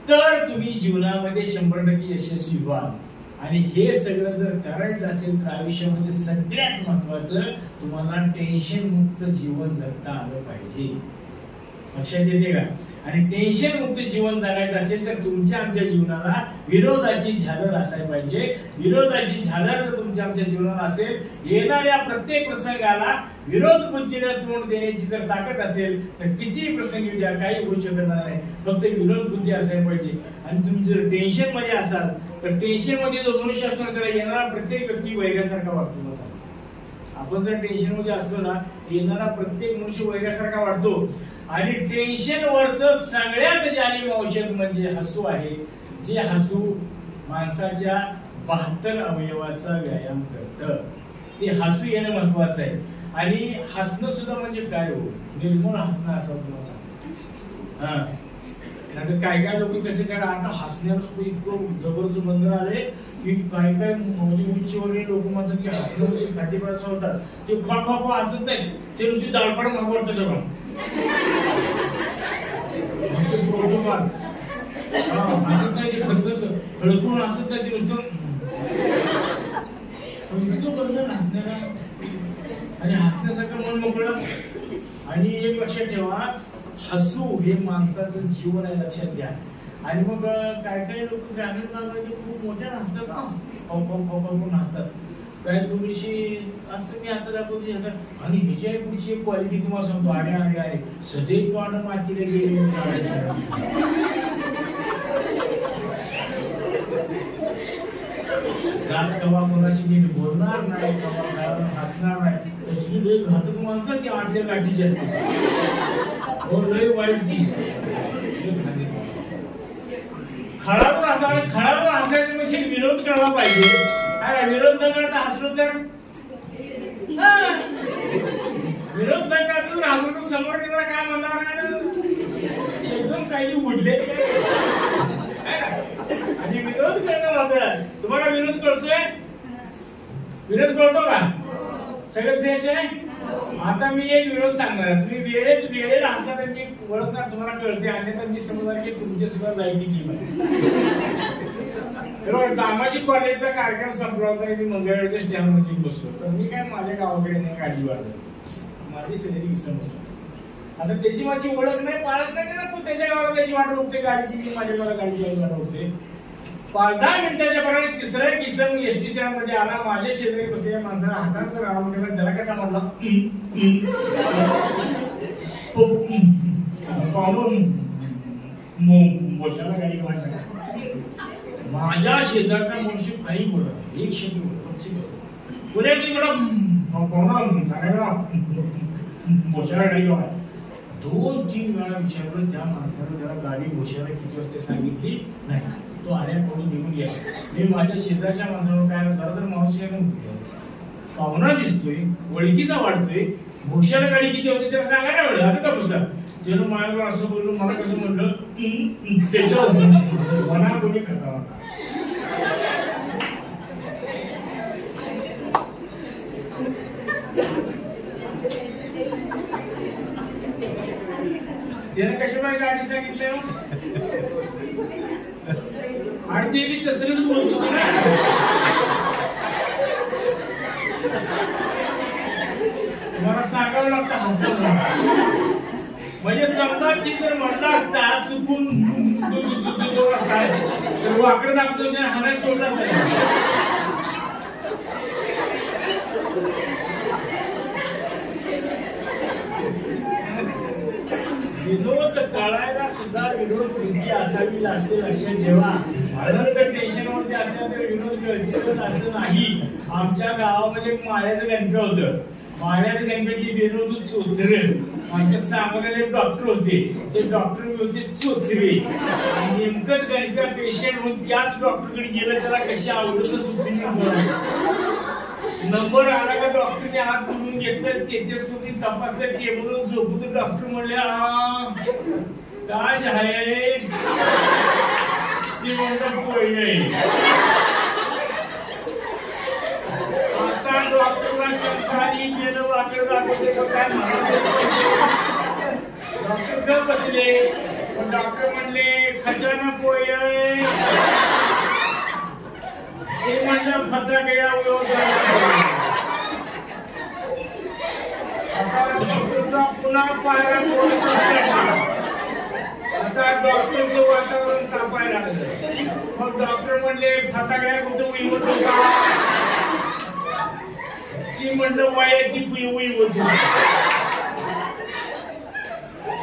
तर तुम्ही जीवनामध्ये 100% यशस्वी व्हाल. आणि हे सगळं जर करायचं असेल तर आयुष्यामध्ये सगळ्यात महत्वाचं तुम्हाला टेन्शन मुक्त जीवन जगता आलं पाहिजे. लक्षात येते का? आणि टेन्शन मुक्त जीवन जगायचं असेल तर तुमच्या आमच्या जीवनाला विरोधाची झालर असायला पाहिजे. विरोधाची झालर जर तुमच्या आमच्या जीवनाला असेल, येणाऱ्या प्रत्येक प्रसंगाला विरोध बुद्धीने तोंड देण्याची जर ताकद असेल तर किती प्रसंगी द्या काही होऊ शकणार नाही. फक्त विरोध बुद्धी असायला पाहिजे. आणि तुम्ही जर टेन्शन मध्ये असाल तर टेन्शन मध्ये जो मनुष्य असतो त्याला येणारा प्रत्येक व्यक्ती वैरासारखा वाटतो. आपण जर टेन्शन मध्ये असलो ना येणारा प्रत्येक मनुष्य वैरासारखा वाटतो. आणि टेन्शन वरच सगळ्यात जाणीव औषध म्हणजे हसू आहे. जे हसू माणसाच्या 72 अवयवाचा व्यायाम करतं. ते हसू येणं महत्वाचं आहे. आणि हसणं सुद्धा म्हणजे काय हो, निर्मळ हसणं असं तुम्हाला सांगतो. हा काय काय लोक कसे काय आता हसण्यावर इतकं जबरदस्त बंधन आले की काय काय उंचीवरील लोक म्हणतात की हसणं खाटीपणाचं होतात. ते फाप हसत नाही, ते नुसती दाळपाड मागवडतं तेव्हा हसत नाही. ते खडकून हसत नाही. ते नुसतं बंधन हसण्याला आणि हसण्यासारखं मन मोकळं. आणि एक लक्षात ठेवा, हसू हे माणसाचं जीवन आहे. लक्षात घ्या. आणि मग काय काय लोक ग्रामीण भागामध्ये खूप मोठ्या हसतात. हसतात काय थोडीशी असं मी आता दाखवते. आणि ह्याच्या पुढची एक क्वालिटी तुम्हाला सांगतो. आड्या आहे सदैव तोंड मातीला गेले. जात कवा कोणाची नीट बोलणार नाही, कवा हसणार नाही. तसली लय घातक माणसं ती आठल्या गाठीची असते हो लय वाईट ती खळावर हसायचं म्हणजे विरोध करायला पाहिजे अरे विरोध न करता हसलो तर विरोध न करता हसलो तर समोर गेला काय म्हणणार एकदम काही उडले आणि विरोध करणं मात्र तुम्हाला विरोध करतोय विरोध करतो का सगळे देश आहे आता मी एक विरोध सांगणार तुम्ही वेळेत हसला तर मी ओळखणार तुम्हाला कळते अन्यथा मी समजणार की तुमची सुद्धा लाईटी टीम आहे दामाजी कॉलेजचा कार्यक्रम संपला होता मी मंगळवारच्या स्टँड मध्ये बसलो तर मी काय माझ्या गावाकडे नाही गाडी वाढलो माझी सैनिक समजलं आता त्याची माझी ओळख नाही पाळत नाही ना तो त्याच्या गावाला त्याची वाट बघते गाडीची मी माझ्या गावाला गाडीची वाट बघते 5-10 मिनिटाच्या पर्यंत तिसऱ्या किसन एसटी स्टँड मध्ये आला माझ्या शेजारी बसलेल्या माणसाला हातात राहून गेला त्याला काय म्हटलं मोशाला गाडी वाटत माझ्या शेजारचा मनुष्य काही बोलत एक शब्द बोले की मॅडम सांगायला मोशाला गाडी वाट 2-3 वेळा विचारलं त्या माणसाला त्याला गाडी घोषाला किती वाजता सांगितली नाही तो आल्याकडून निघून गेला मी माझ्या शेजारच्या माणसाला काय खरं तर माणूस पाहुणा दिसतोय ओळखीचा वाटतोय घोषाला गाडी किती होती त्याला सांगायला आवडेल आता का पुस्तक त्यानं माझ्याकडे असं बोललो मला कसं म्हटलं त्याच्या मना कोणी करता होता त्याने कशामुळे गाडी सांगितलं आणि ते बी तसंच बोलत होते ना मला सांगावं लागतं हसत म्हणजे समजा ती जर म्हटलं असता चुकून काय तर वाकडं दाखवतो हाणायला सोडला नाही विनोद कळायला सुद्धा विनोद वृत्ती असावी लागते लक्षात जेव्हा आनंद टेन्शन मध्ये असल्यामुळे विनोद गरजेचं असं नाही आमच्या गावामध्ये माळ्याचं गणपती होतं माळ्याचं गणपती विनोद चोचरे आमच्या सांगणारे डॉक्टर होते ते डॉक्टर होते चोचरे आणि नेमकंच गणित पेशंट म्हणून त्याच डॉक्टरकडे गेलं त्याला कशी आवडतच होती नंबर आला का डॉक्टरने हात बोलून घेतलं त्याच्यात तुम्ही तपासलं टेबलवर झोपून डॉक्टर म्हणले काय आहे ते म्हणतात पोळी नाही आता डॉक्टरला शंकाली गेलं वाकडं दाखवते काय म्हणत डॉक्टर घर बसले डॉक्टर म्हणले खजाना पोळी ते म्हणलं फटाके आता डॉक्टरचा पुन्हा पायरा आता डॉक्टरचं वातावरण तापायला लागलं मग डॉक्टर म्हणले फटाकड्या कुठं उईवत होता ती म्हणलं वयाची उईवत होती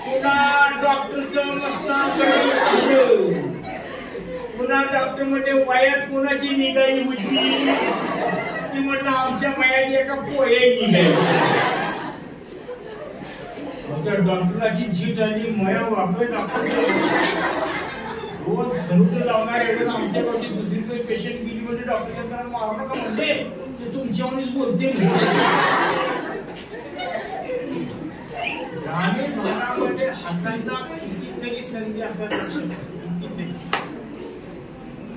पुन्हा डॉक्टरचं मस्तान पुन्हा डॉक्टर म्हणजे वयात कोणाची निघाली होती ती म्हटलं आमच्या वयात एका पोहे निघाली डॉक्टराची झीट आली मया वापर डॉक्टर रोज झरुक लावणार एवढं आमच्या गावची दुसरीकडे पेशंट गेली म्हणजे डॉक्टरच्या मारू नका म्हणते ते तुमच्यावरच बोलते म्हणजे हसायला कितीतरी संधी असतात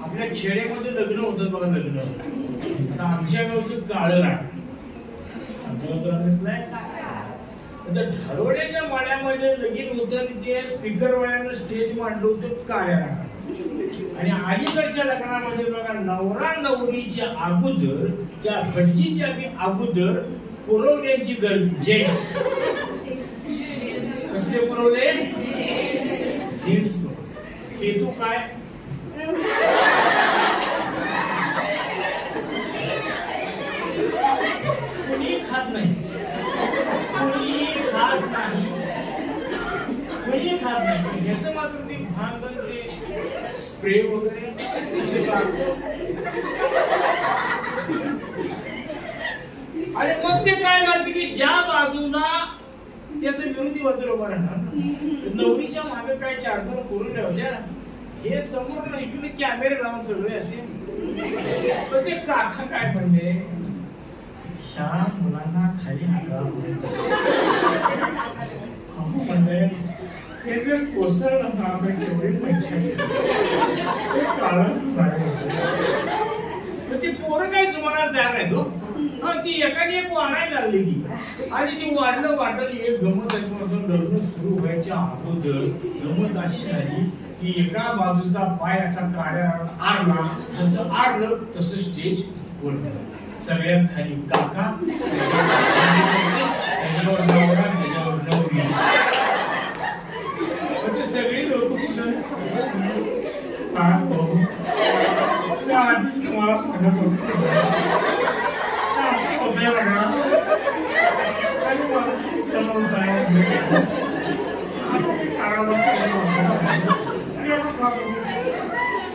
आपल्या खेड्यामध्ये लग्न होतं बघा लग्न आता आमच्या गावचं काळं राख आमच्या गावचं ठरवण्याच्या माळ्यामध्ये लगीन होतं ते स्पीकर वाल्यानं स्टेज मांडलं होतं काळ्या राखात आणि अलीकडच्या लग्नामध्ये बघा नवरा नवरीच्या अगोदर त्या भटजीच्या अगोदर पुरवण्याची गरज जेंट्स कसले पुरवले जेंट्स हेतू काय कोणी खात नाही याचं मात्र ते भांग ते स्प्रे वगैरे आणि मग ते काय झालं की ज्या विरोधी बाजूला उभा राहणार. नवरीच्या मागे काय 4 करून ठेवल्या, हे समोर इकडे कॅमेरे लावून सगळे असे. तर ते काका काय म्हणले, ह्या मुलांना खाली हाका म्हणले, हे जे कोसळलं ना आपण तेवढी मज्जा ते काळं ती पोरं काय जुमानात तयार नाही तो. ती एखादी एक वाढायला लागली की, आणि ती वाढलं एक गमत लग्न सुरू व्हायच्या अगोदर गमत अशी झाली की एका बाजूचा पाय असा काढ्या आरला, जसं आरलं तसं स्टेज बोललं. सगळ्यात खाली काका, त्याच्यावर नवरा, त्याच्यावर नवरी. सगळी लोक कुठं आधीच तुम्हाला सांगत होते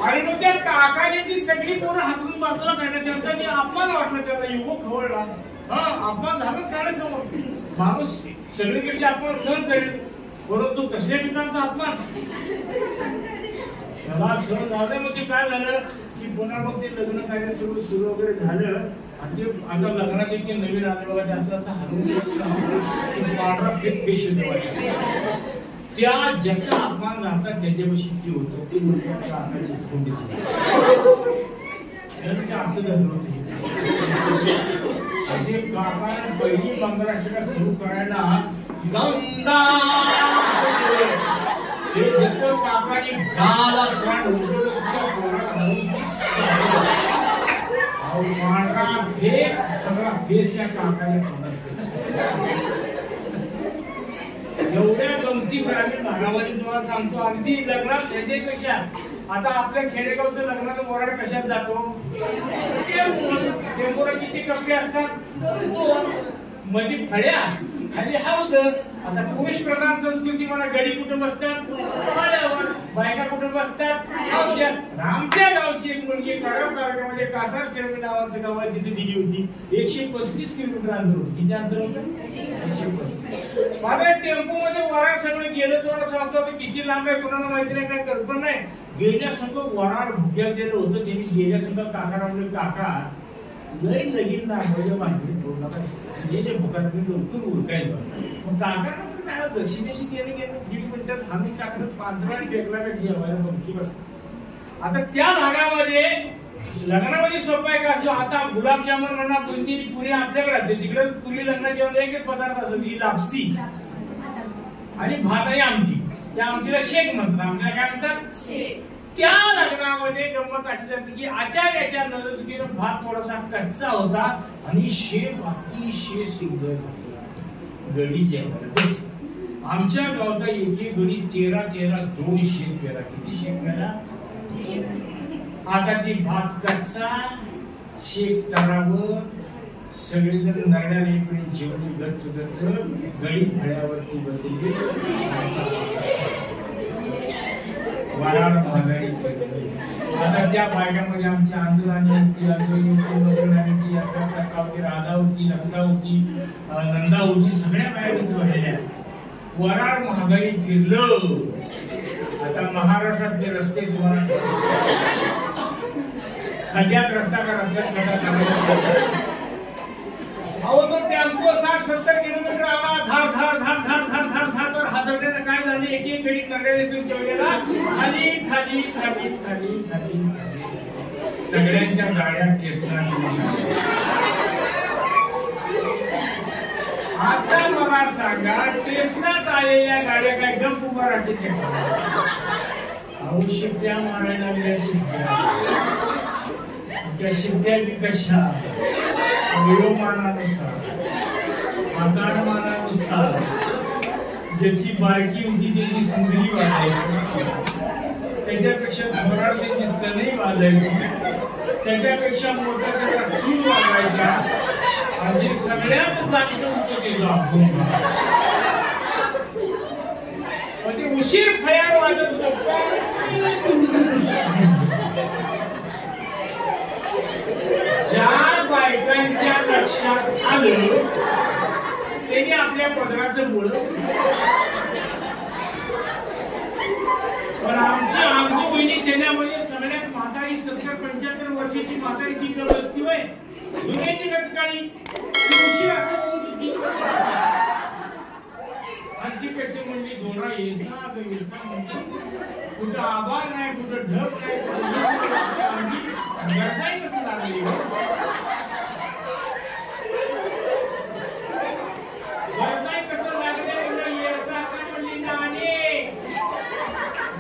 आणि मग त्या काकाने ती सगळी पोरं हातून बाजूला काढण्यात त्यांचा अपमान वाटला, त्याचा युवक खवळला. अपमान झालं साडेसमोर. माणूस सगळीकडचे अपमान सहन करेल, परंतु तशा ठिकाणचा अपमान मला सहन झालं. मग ते काय झालं की पुन्हा मग ते लग्न कार्य सुरू वगैरे झालं. आणि ते आता लग्नात एक नवीन आले बघा, त्याचा त्या ज्याचा अपमान झाला त्याच्यापाशी ती होतं ते म्हणजे असं झालं होतं. ते काकाने पहिली मंगलाष्टका सुरू करायला गंगा हे जसं काकाने गाला सगळा फेस त्या काकाने एवढ्या गमती ग्रामीण भागामध्ये तुम्हाला सांगतो. अगदी लग्नात त्याच्यापेक्षा आता आपल्या खेडेगावचं लग्नाचं वराड कशात जातो, टेम्पोला किती कपडे असतात, मध्ये फळ्या खाली हौद. आता पुरुष प्रधान संस्कृती मला गडी कुठं बसतात, बायका कुठं बसतात हौद्यात. आमच्या गावची एक मुलगी कार्यक्रमामध्ये कासार सेवणी नावाचं गाव आहे, तिथे दिली होती. 135 किलोमीटर अंतर होतं. किती अंतर होतं? 135. माझ्या टेम्पो मध्ये वराड सगळं गेलं. थोडं सांगतो किती लांब आहे कोणाला माहिती नाही, काय कल्पना नाही. गेल्या सगळं वराड भुक्यात गेलं होतं. त्यांनी गेल्या सगळं काका रावले, काका लय लगीन दाखवल्या बांधली जे भुकात लवकर उरकायला. मग काका काय दक्षिणेशी गेले 1.5 मिनिटात हाणून टाकलं 5 आणि टेकला का जेवायला बघती बसत. आता त्या भागामध्ये लग्नामध्ये सोपं आहे का असतो. आता गुलाबजामुन म्हणा, बुंदी, पुरी आपल्याकडे असते. तिकडे पुरी लग्नात जेवण एकच पदार्थ असतो, ही लापसी आणि भात आणि आमटी. त्या आमटीला शेक म्हणतात, आमटीला काय म्हणतात. त्या लग्नामध्ये गंमत अशी झाली की आचार्याच्या नजरेनं भात थोडासा कच्चा होता आणि शेक अतिशय सुंदर गडी जेवायला. आमच्या गावचा एक गडी 13 2 शेक पेरा. किती शेक पेरा? आता ती भात कच्चा, शेक तरावर, सगळेजण नरड्याला इकडे जेवणी गच्च गडी फळ्यावरती बसलेली. वराड महागाई. आता त्या बायकामध्ये आमची आंदोलनाची राधा होती, लंका होती, नंदा होती, सगळ्या बायकांच झालेल्या. वराड महागाई फिरलं. आता महाराष्ट्रातले रस्ते तुम्हाला खड्ड्यात रस्ता का रस्त्यात अहो तो टेम्पो 60-70 किलोमीटर आला, धार धार धार धार धार धार धार तर हादरण्यानं काय झालं, एक गडी नगरेतून ठेवलेला खाली खाली खाली खाली खाली सगळ्यांच्या गाड्या टेस्टला. आता मला सांगा, टेस्टलाच आलेल्या गाड्या काय गप उभा राहते? अहो शिट्ट्या मारायला लागल्या. त्या शिट्ट्या कशा वयोमानानुसार, आकारमानानुसार, ज्याची बारकी होती त्याची सुंदरी वाजायची, त्याच्यापेक्षा जोरात त्याची सनई वाजायची, त्याच्यापेक्षा मोठा त्याचा सूर वाजायचा, आणि सगळ्यात जास्त होतो त्याचा अभंग. म्हणजे उशीर फयार वाजत होतो. ज्या बायकांच्या लक्षात आलं त्यांनी आपल्या पदराचं मुळ. पण आमची आमची बहिणी त्याच्यामध्ये सगळ्यात म्हातारी 70-75 वर्षाची म्हातारी ती बसती होय जुन्याची गटकाळी तुळशी असं बोलत होती. आणि ती कशी म्हणली दोरा येसा म्हणली कुठं आभार नाही कुठं ढग नाही गरजाही कसं लागली गरजाही कसं लागले येसा काय म्हणली नाणे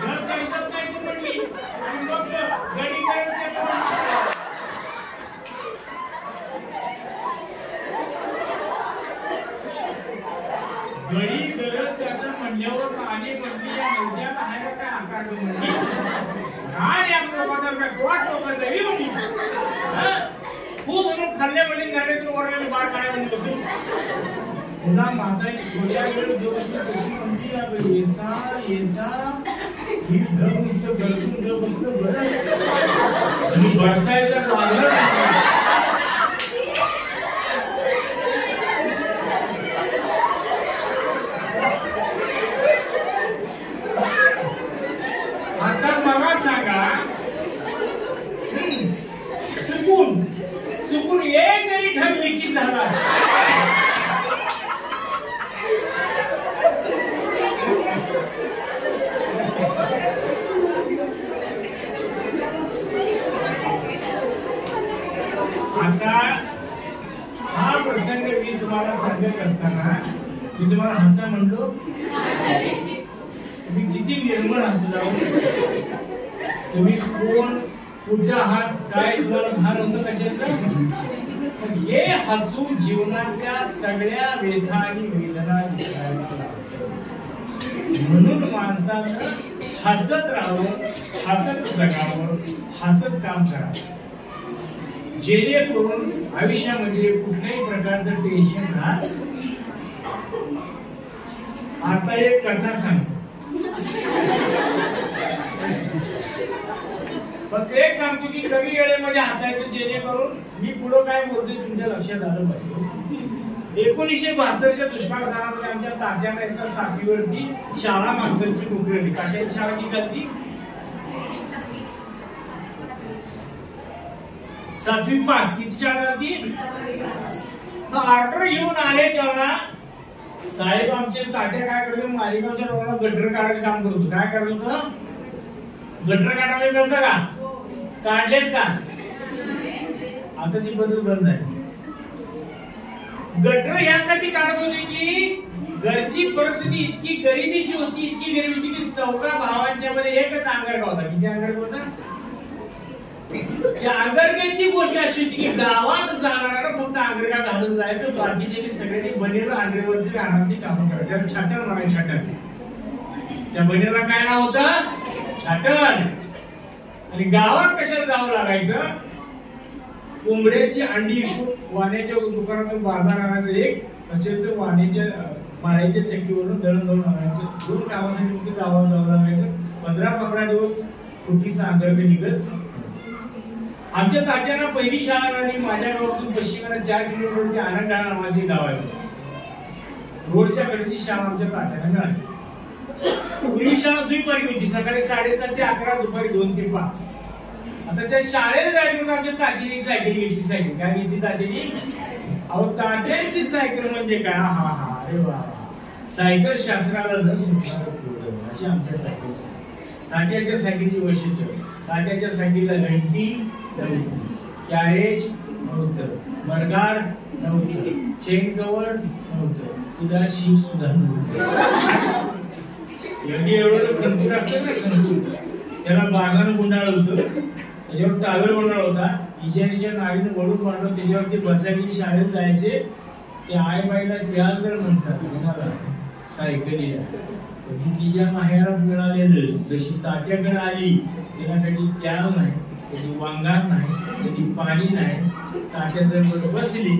घर काहीतच नाही तू म्हणली आणि मग गडी करायचं गडी गरज त्याचं म्हणल्यावर नाणे म्हणली या नवद्याला आहे काय आकार म्हणली काय या लोकांना काय कोण लोकांना ही म्हणली खूप म्हणून खाल्ल्या म्हणली नरेंद्र वरले बाळ काय म्हणली बसून पुन्हा म्हातारी थोड्या वेळ जोशी कशी म्हणली येसा येसा ही ढग नुसतं गळून ढग बसलं बरं आणि बरसायचं लागलं आता मला सांगा चुकून एक तरी ढग लिखित झाला आता हा प्रसंग मी तुम्हाला सांगत असताना मी तुम्हाला हसा म्हणलो तुम्ही किती निर्मळ हसू जाऊ तुम्ही कोण कुठे आहात काय तुम्हाला भान होतं कशाचं हे हसू जीवनातल्या सगळ्या वेदना आणि वेदना म्हणून माणसानं हसत राहावं हसत जगावं हसत काम करावं जेणेकरून आयुष्यामध्ये कुठल्याही प्रकारचं टेन्शन राहत. आता एक कथा सांगतो फक्त एक सांगतो की कमी वेळेमध्ये हसायचं जेणेकरून मी पुढं काय बोलतोय तुमच्या लक्षात आलं पाहिजे. 1972च्या दुष्काळ काळामध्ये आमच्या तात्याला एका साखीवरती शाळा मास्तरची नोकरी आली. काट्याची शाळा निघाली 7वी पास किती शाळा ती ऑर्डर घेऊन आले तेव्हा साहेब आमचे तात्या काय करतो मालिगावच्या लोकांना गटर काढायचं काम करतो. काय करत होतं गटर काढायला नव्हतं का काढलेत का आता ती पद्धत बंद आहे. गटर यासाठी काढत होते की घरची परिस्थिती इतकी गरिबीची होती इतकी गरिबी होती की 14 भावांच्या मध्ये एकच अंगरगा होता. किती अंगरगा होता त्या अंगरग्याची गोष्ट अशी होती की गावात जाणारा फक्त अंगरगा घालून जायचं बाकीचे सगळ्यांनी बनेला अंडरवरती राहण्याची कामं करायची. त्याला छाटण म्हणायचं छाटण त्या बनेला काय नाव होतं छाटण. आणि गावात कशाला जावं लागायचं कोंबड्याची अंडी वाण्याच्या दुकानातून बाजार आणायचं एक असेल तर वाण्याच्या माळ्याच्या चक्कीवरून दळून आणायचं. 2 कामासाठी गावात जावं लागायचं. 15-15 दिवस फुटीचा अंगरग निघत. आमच्या तात्यांना पहिली शाळा मिळाली माझ्या गावातून पश्चिमेला 4 किलोमीटरवरती आनंदडाळा नावाचे गाव आहे. रोडच्या कडेची शाळा आमच्या तात्यांना मिळाली. पूर्वी शाळा दुपारी होती सकाळी 7:30 ते 11 दुपारी 2 ते 5. आता त्या शाळेला जायचं आमच्या तात्याने सायकल घेतली. सायकल काय घेतली तात्याने अहो तात्यांची सायकल म्हणजे काय हा हा अरे वा सायकल शास्त्राला न सुटणार अशी आमच्या तात्याच्या सायकलची वैशिष्ट्य. तात्याच्या सायकलला घंटी कॅरेज नव्हतं मडगाड नव्हतं चेन कव्हर नव्हतं तुझा शीट सुद्धा नव्हतं. एवढं खंचूर असतं ना खंचूर त्याला बागानं गुंडाळ होतं त्याच्यावर टावेल गुंडाळ होता. इजानीच्या नाडीनं वडून मांडलं त्याच्यावरती बसायची शाळेत जायचे. ते आई बाईला त्याच जर म्हणतात तुम्हाला सायकलीला कधी तिच्या माहेरात मिळालेलं जशी तात्याकडे आली तिला कधी त्याव नाही कधी वांगार नाही कधी पाणी नाही. तात्या जर बसली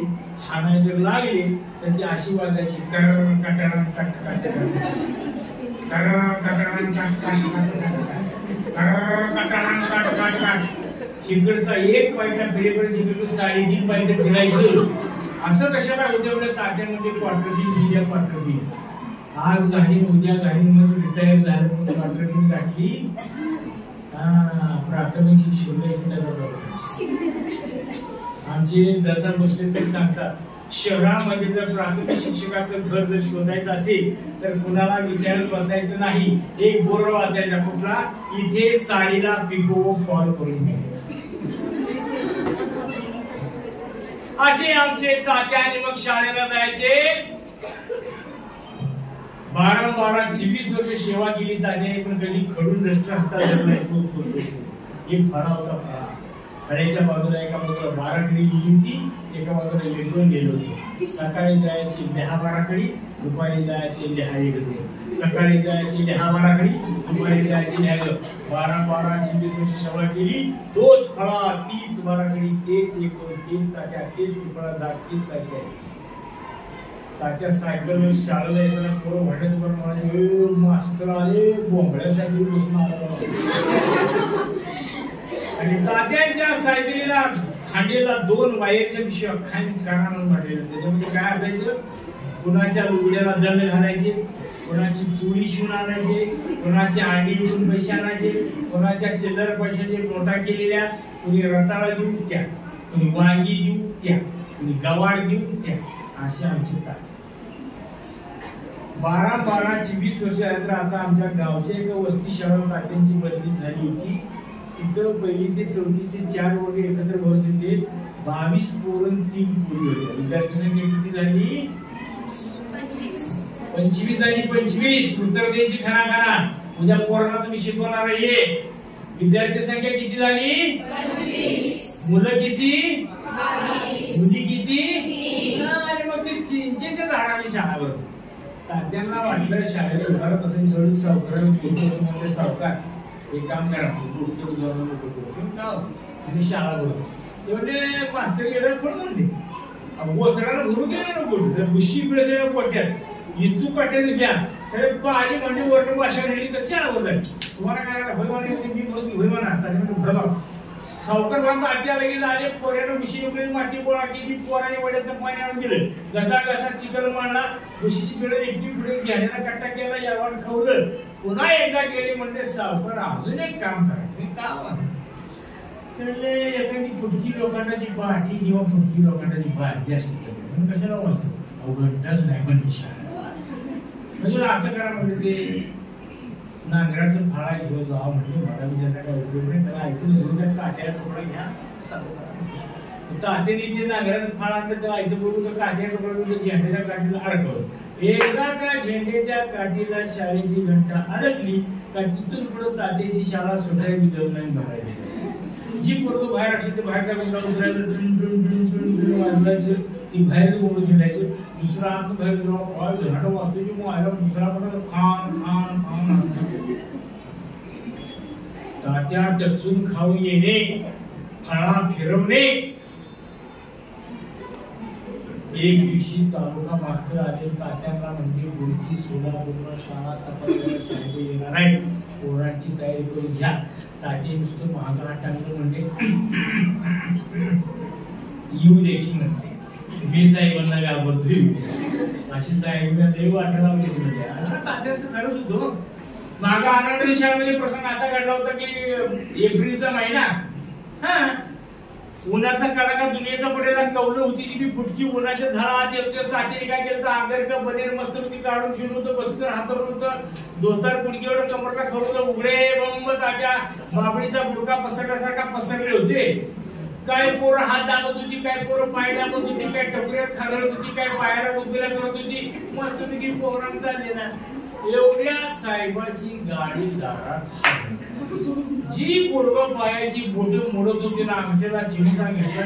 हाणाय जर लागली तर ती अशी वाजायची कटारान कटारान इकडचा एक पायटा फिरेपर्यंत इकडे 3.5 पायटा फिरायचं असं कशाला होते म्हणजे तात्यामध्ये क्वार्टर दिन उद्या क्वार्टर दिन आज गाडी उद्या गाडी मध्ये रिटायर झालं क्वार्टर दिन गाठली प्राथमिक शिक्षक आमचे दादा बसले तर सांगतात शहरामध्ये जर प्राथमिक शिक्षकाचं घर जर शोधायचं असेल तर कुणाला विचारत बसायचं नाही एक बोर्ड वाचायचा कुठला इथे साडीला पिको फॉल करून असे आमचे तात्या आणि मग शाळेला जायचे 12-12-24 वर्ष सेवा केली तात्याने पण कधी खडून रस्ट हातात धरला एक फळा होता फळा फळ्याच्या बाजूला एका बाजूला 12 कडी लिहिली होती एका बाजूला लिहून गेलो होतो सकाळी जायची 10-12 कडी दुपारी जायची 10-1 सकाळी जायची 10-12 कडी दुपारी जायची 12-12-24 वर्ष सेवा केली तोच फळा तीच 12 कडी तेच एक तेच तात्या तेच फळा जात तीच सायकल तात्या सायकल शाळेला येताना पोरं भांडत म्हणाले मास्तर आले बोंबड्यासाठी बसून आला आणि तात्यांच्या सायकलीला खांडेला 2 वायरच्या पिशव्या खांड कानानं मारलेलं त्याच्यामध्ये काय असायचं कुणाच्या लुगड्याला दंड घालायचे कोणाची चुडी शिवून आणायचे कोणाचे अंडी विकून पैसे आणायचे कोणाच्या चिल्लर पैशाचे नोटा केलेल्या कुणी रताळा देऊ त्या कुणी वांगी देऊ त्या कुणी गवाड देऊ त्या अशी आमची तात्या 12-12-24 वर्ष आता आमच्या गावच्या एका वस्ती शाळेत तात्यांची बदली झाली होती तिथं 1ली ते 4थीचे 4 वर्ग एकत्र बसत होते 22 पोरं 3 पोरी होत्या विद्यार्थी संख्या किती झाली 25 आणि 25 उत्तर द्यायची खरा उद्या पोरांना तुम्ही शिकवणार आहे विद्यार्थी संख्या किती झाली 25 मुलं किती 22 मुली किती 3 आणि मग ते चिंचेच्या झाडाने शाळा भरते तात्यांना वाटलं शाळेला उभारत असेल सोडून सावकार सावकार एक काम करा आणि शाळा भरतो तेवढे मास्तर गेल्यावर पण म्हणते गोचडाला भरून गेले नको बुशी पिळलेल्या पोट्यात इचू काट्याने घ्या साहेब पाणी म्हणजे वर्ण भाषा नेली तर शाळा भरलाय तुम्हाला काय होय म्हणा होय म्हणा त्याच्यामध्ये सावकार बांधा आट्या लगेच आले पोऱ्यानं बुशी उकळी माती गोळा केली पोराने वड्याचं पाणी आणून दिलं घसा चिकन मांडला बुशीची पिढ एकटी पिढी झालेला कट्टा केला यावर खावलं पुन्हा एकदा गेले म्हणजे सावकार अजून एक काम करायचं काम असतं त्यामुळे एखादी फुटकी लोखंडाची पाठी किंवा फुटकी लोखंडाची बादली असते म्हणून कशाला वाचतं अवघडच नाही म्हणजे असं करा म्हणजे ते नांगराचं फाळा घेऊन जावा म्हणजे मला विचारता काय उपयोग नाही त्याला ऐकून घेऊन त्या काट्याला तुकडा घ्या चालू करा तात्याने ते नांगराचं फाळा आणलं त्याला ऐकून बोलून तर काट्या तुकडा झेंड्याच्या काठीला अडकवलं एकदा त्या झेंड्याच्या काठीला शाळेची घंटा अडकली का तिथून पुढे तात्याची शाळा सुटाय विदर्भ नाही भरायची जी पोरं बाहेर असेल ते बाहेरच्या घंटा उतरायचं वाजवायचं ती बाहेर ओढून खेळायचं दुसरा आत बाहेर झाड वाजतो मग आला दुसरा पण खान तात्या टचून खाऊ येणे फळा फिरवणे एक दिवशी तालुका मास्तर आले तात्यांना म्हणजे पुढची सोलापूरला शाळा तपासायला येणार आहे पोरांची तयारी करून घ्या तात्या नुसतं महागाला टाकलं म्हणजे येऊ देखील म्हणते मी साहेबांना घाबरतोय अशी साहेबांना देव वाटायला म्हणजे तात्याचं खरंच होतो मागा आनंद शाळेमध्ये प्रसंग असा घडला होता की एप्रिलचा महिना उन्हाचा कडाका दुनियेचा पडेला कवलं होती ती फुटकी उन्हाच्या झाडात येते तात्याने काय केलं तर आगरका बनेर मस्त काढून घेऊन होतं बसकर हातावर होतं दोतार गुडघे एवढं कमरला खवलं उघडे बंब तात्या बाबडीचा बुडका पसरल्यासारखा पसरले होते काय पोरं हात दाबत होती काय पोरं पाय दाबत होती काय टपऱ्यात खालत होती काय पायाला डुबेला करत होती मस्त पैकी पोरांचा चाललेला एवढ्या साहेबाची गाडी दारात जी पोरग पायाची बोट मोडत होती ना आमच्याला चिमटा घेतला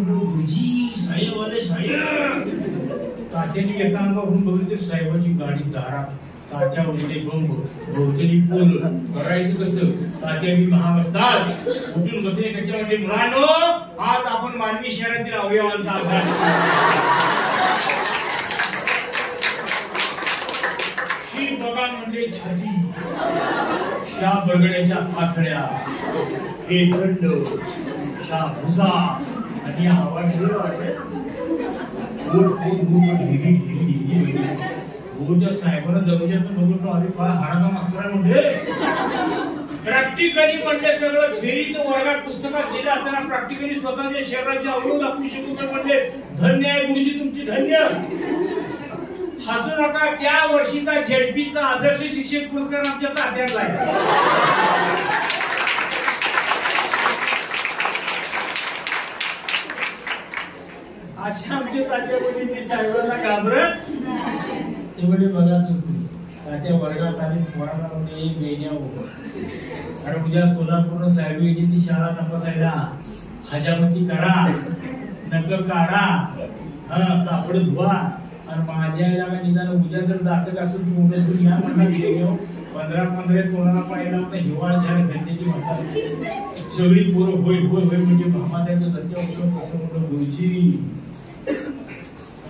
गुरुजी साहेबवाले साहेब तात्याने येताना बघून बघितले साहेबाची गाडी दारात तात्या उघडे बंब भोवतेली पोल करायचं कसं तात्या बी महावस्तात उठून बसले त्याच्यामध्ये मुलांनो आज आपण मानवी शहरातील अवयवांचा अभ्यास बघा म्हणजे छाती शा बगड्याच्या आसड्या हे दंड शा भुजा आणि आवाज वाटत त्या साहेबांना दरवाजात बघून अरे बा हाडाचा मास्तर म्हणजे प्रॅक्टिकली म्हणजे सगळं थेरीचं वर्गात पुस्तकात दिलं असताना प्रॅक्टिकली स्वतःच्या शरीराची अवरोध दाखवू शकतो म्हणजे धन्य आहे गुरुजी तुमची धन्य. हसू नका. त्या वर्षीचा झेडपीचा आदर्श शिक्षक पुरस्कार आमच्या तात्याला आहे. अशा आमचे तात्या बोलली साहेबांना घाबरत ते म्हणजे बघा तुम्ही तात्या वर्गात आली पोराला म्हणजे बेण्या उभं आणि उद्या सोलापूर साहेबांची ती शाळा तपासायला हजामती करा नक काढा कापड धुवा आणि माझ्या याला निदान उद्या जर जातक असेल तर उद्या तुम्ही या म्हणणार 15 कोणाला पाहिला होता हिवाळा झाड घंटेची म्हणतात सगळी पोरं होय होय होय म्हणजे भामाद्याचं सत्य होतं कसं म्हणलं गुरुजी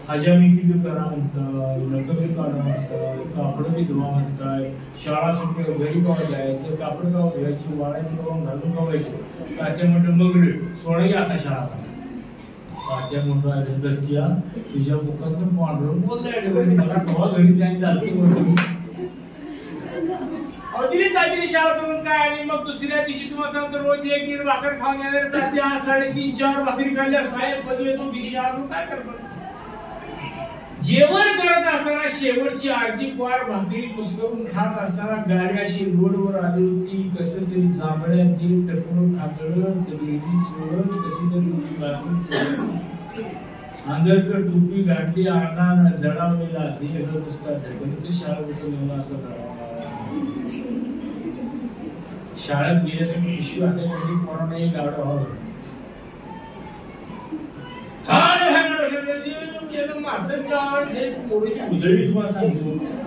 हजामी किती करा म्हणताय नक बी काढा म्हणताय कापड बी धुवा म्हणताय शाळा सुटली घरी गाव जायचं कापड गाव घ्यायची वाळायची गाव घालून गावायचं तात्या म्हणलं मग सोडाई आता शाळा तात्या म्हणतो दत्त्या तुझ्या मुखातून पांढरं बोललाय मला कवा घरी जायला चालते अवधीने जातीने शाळा करून काय आणि मग दुसऱ्या दिवशी तुम्हाला रोज एक दीड भाकर खाऊन येणार तात्या 3.5-4 भाकरी काढल्या साहेब कधी येतो किती शाळा करून काय करतो जेवण करत असताना शेवटची आरती क्वार भाकरी कुसकरून खात असताना गाडी अशी रोडवर आली होती कसं तरी जांभळ्या ते टकरून आगळं तरी सोडत कशी तरी आंधळकर टोपी घातली अंगानं जडावलेला देह पुस्तकात शाळा शाळेत गेल्यासाठी पिशवी हातामध्ये कोरोना एक गावडा व्हावं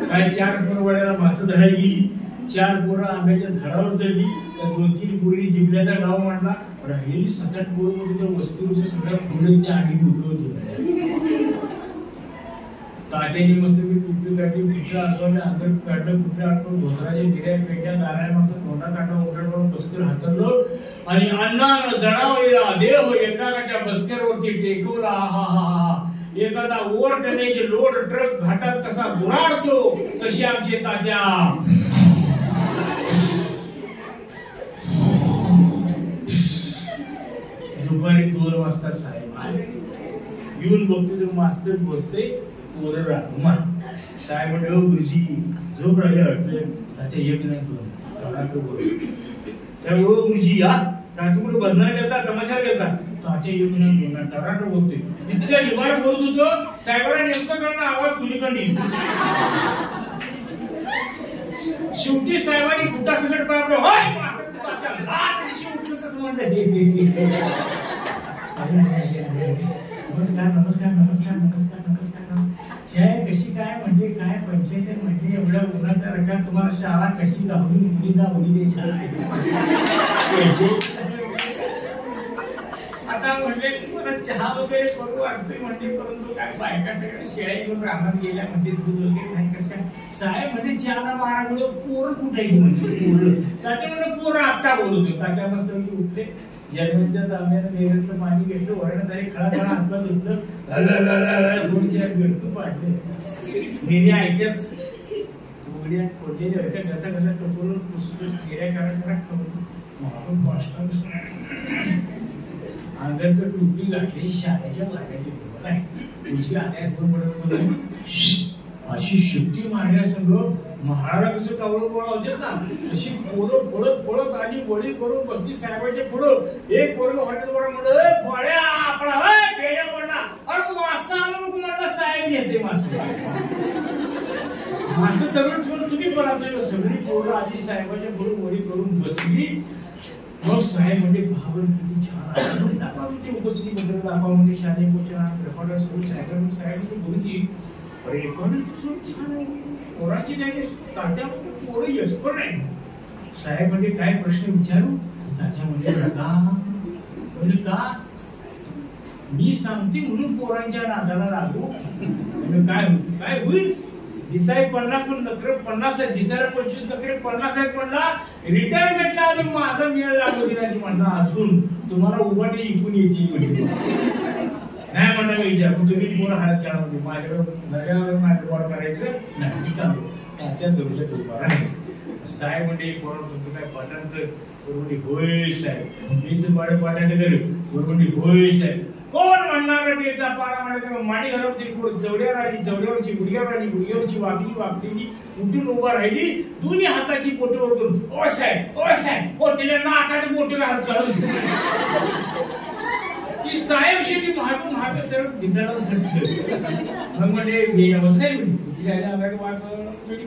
काय 4 पोरं वड्याला मासं धरायला गेली 4 पोरं आंब्याच्या झाडावर चढली त्या 2-3 पोरी जिंकल्याचा गाव मांडला राहिलेली 7-8 पोरं त्या वस्तूच्या सगळ्या फुलं त्या आधी उठलो होते तात्याने मस्त टुपी काढली कुठल्या आठवल्या अंदर काढलं कुठल्या आठवून धोत्राच्या गिऱ्या पेट्या दाराय म्हणतो तोंडा काढला ओढून बसकर हातरलो आणि अन्नानं जणावलेला देह एकाच्या बसकरवरती टेकवला हा हा हा एखादा ओव्हर टनेज लोड ट्रक घाटात कसा बुडाडतो तशी आमचे तात्या दुपारी 2 वाजता साहेब आले येऊन बघतो तो मास्तर बोलते पोरं राहणार साहेब म्हणले गुरुजी झोप राहिले वाटते तात्या एक नाही साहेब गुरुजी या रात्री बसणार गेलता तमाशा गेलता तात्या एक नाही बोलणार टराट बोलते इतक्या लिबाड बोलत होतो साहेबांना नेमकं करणं आवाज कुणीकडे शेवटी साहेबांनी कुठा सगळं पाहिलं नमस्कार नमस्कार नमस्कार नमस्कार नमस्कार हे कशी काय म्हणजे काय पंचायत म्हणजे एवढ्या उन्हाचा रंगा तुम्हाला शाळा कशी गावली मुली आता म्हणजे तुम्हाला चहा वगैरे करू वाटतोय म्हणजे परंतु काय बायका सगळ्या शेळ्या घेऊन रानात गेल्या म्हणजे दूध वगैरे नाही कसं काय साहेब म्हणजे चहाला मारामुळे पोरं कुठायची म्हणजे पोरं तात्या म्हणजे पोरं आत्ता बोलतोय तात्या मस्त उठते जर्मनच्या तांब्यानं नेहमीचं पाणी घेतलं वरणात आली खळा हातला धुतलं 2-4 गडकं पाडले मेरी ऐकच उघड्या खोडलेल्या होत्या कसा कसा टोकरून पुसलं गेल्या करायला आपण कॉस्ट अंगणकर टोपी घातली शाळेच्या वाऱ्याची नाही तुझी आल्या बोलून अशी शिट्टी मारण्यासंग महाराज कसं कावळं पोळा होते ना तशी पोरं पळत पळत आली वडी करून बसली साहेबांच्या पुढं एक पोरग हॉटेल वर म्हणलं पोळ्या आपला पेढ्या पडला अरे मासा आला मग म्हणलं साहेब येते मासं तरुण ठेवून तुम्ही पळा सगळी पोरं आली साहेबांच्या पुढे वडी करून बसली मग साहेब म्हणजे भावन किती छान दाखवा उपस्थिती बद्दल दाखवा म्हणजे शालेय पोचना रेकॉर्डर सुरू साहेब गुरुजी अरे छान पोराची नाही तात्या पोरं यशपर नाही साहेब म्हणजे काय प्रश्न विचारू तात्या म्हणजे म्हणजे का मी सांगते म्हणून पोरांच्या नादाला लागू काय काय होईल दिसाय 50 पण नखरे 50 दिसायला 25 नखरे 50 म्हणला रिटायरमेंटला अजून माझा मेळ लागू दिला म्हणला अजून तुम्हाला उभाटे इकून येतील नाही म्हणलं मी विचार तुम्ही पूर्ण हात घ्या म्हणजे माझ्याकडे नव्यावर माझं गोड करायचं नाही मी चालू त्या दररोज उभा राहील साहेब म्हणजे कोण तुमचं काय पटन तर बरोबर होय साहेब मीच बड पटाने करेल बरोबर होय साहेब कोण म्हणणार बेचा पारा म्हणायचं माडी घरावरती जवड्यावर आली जवड्यावरची गुडघ्यावर आली गुडघ्यावरची वाकली वाकली उठून उभा राहिली दोन्ही हाताची बोटवर करून ओ साहेब ओ तिला नाकाने बोटीला हात घालून की साहेब शेती महागून महाग सरळ भिजायला झटलं मग म्हणजे हे अवस्था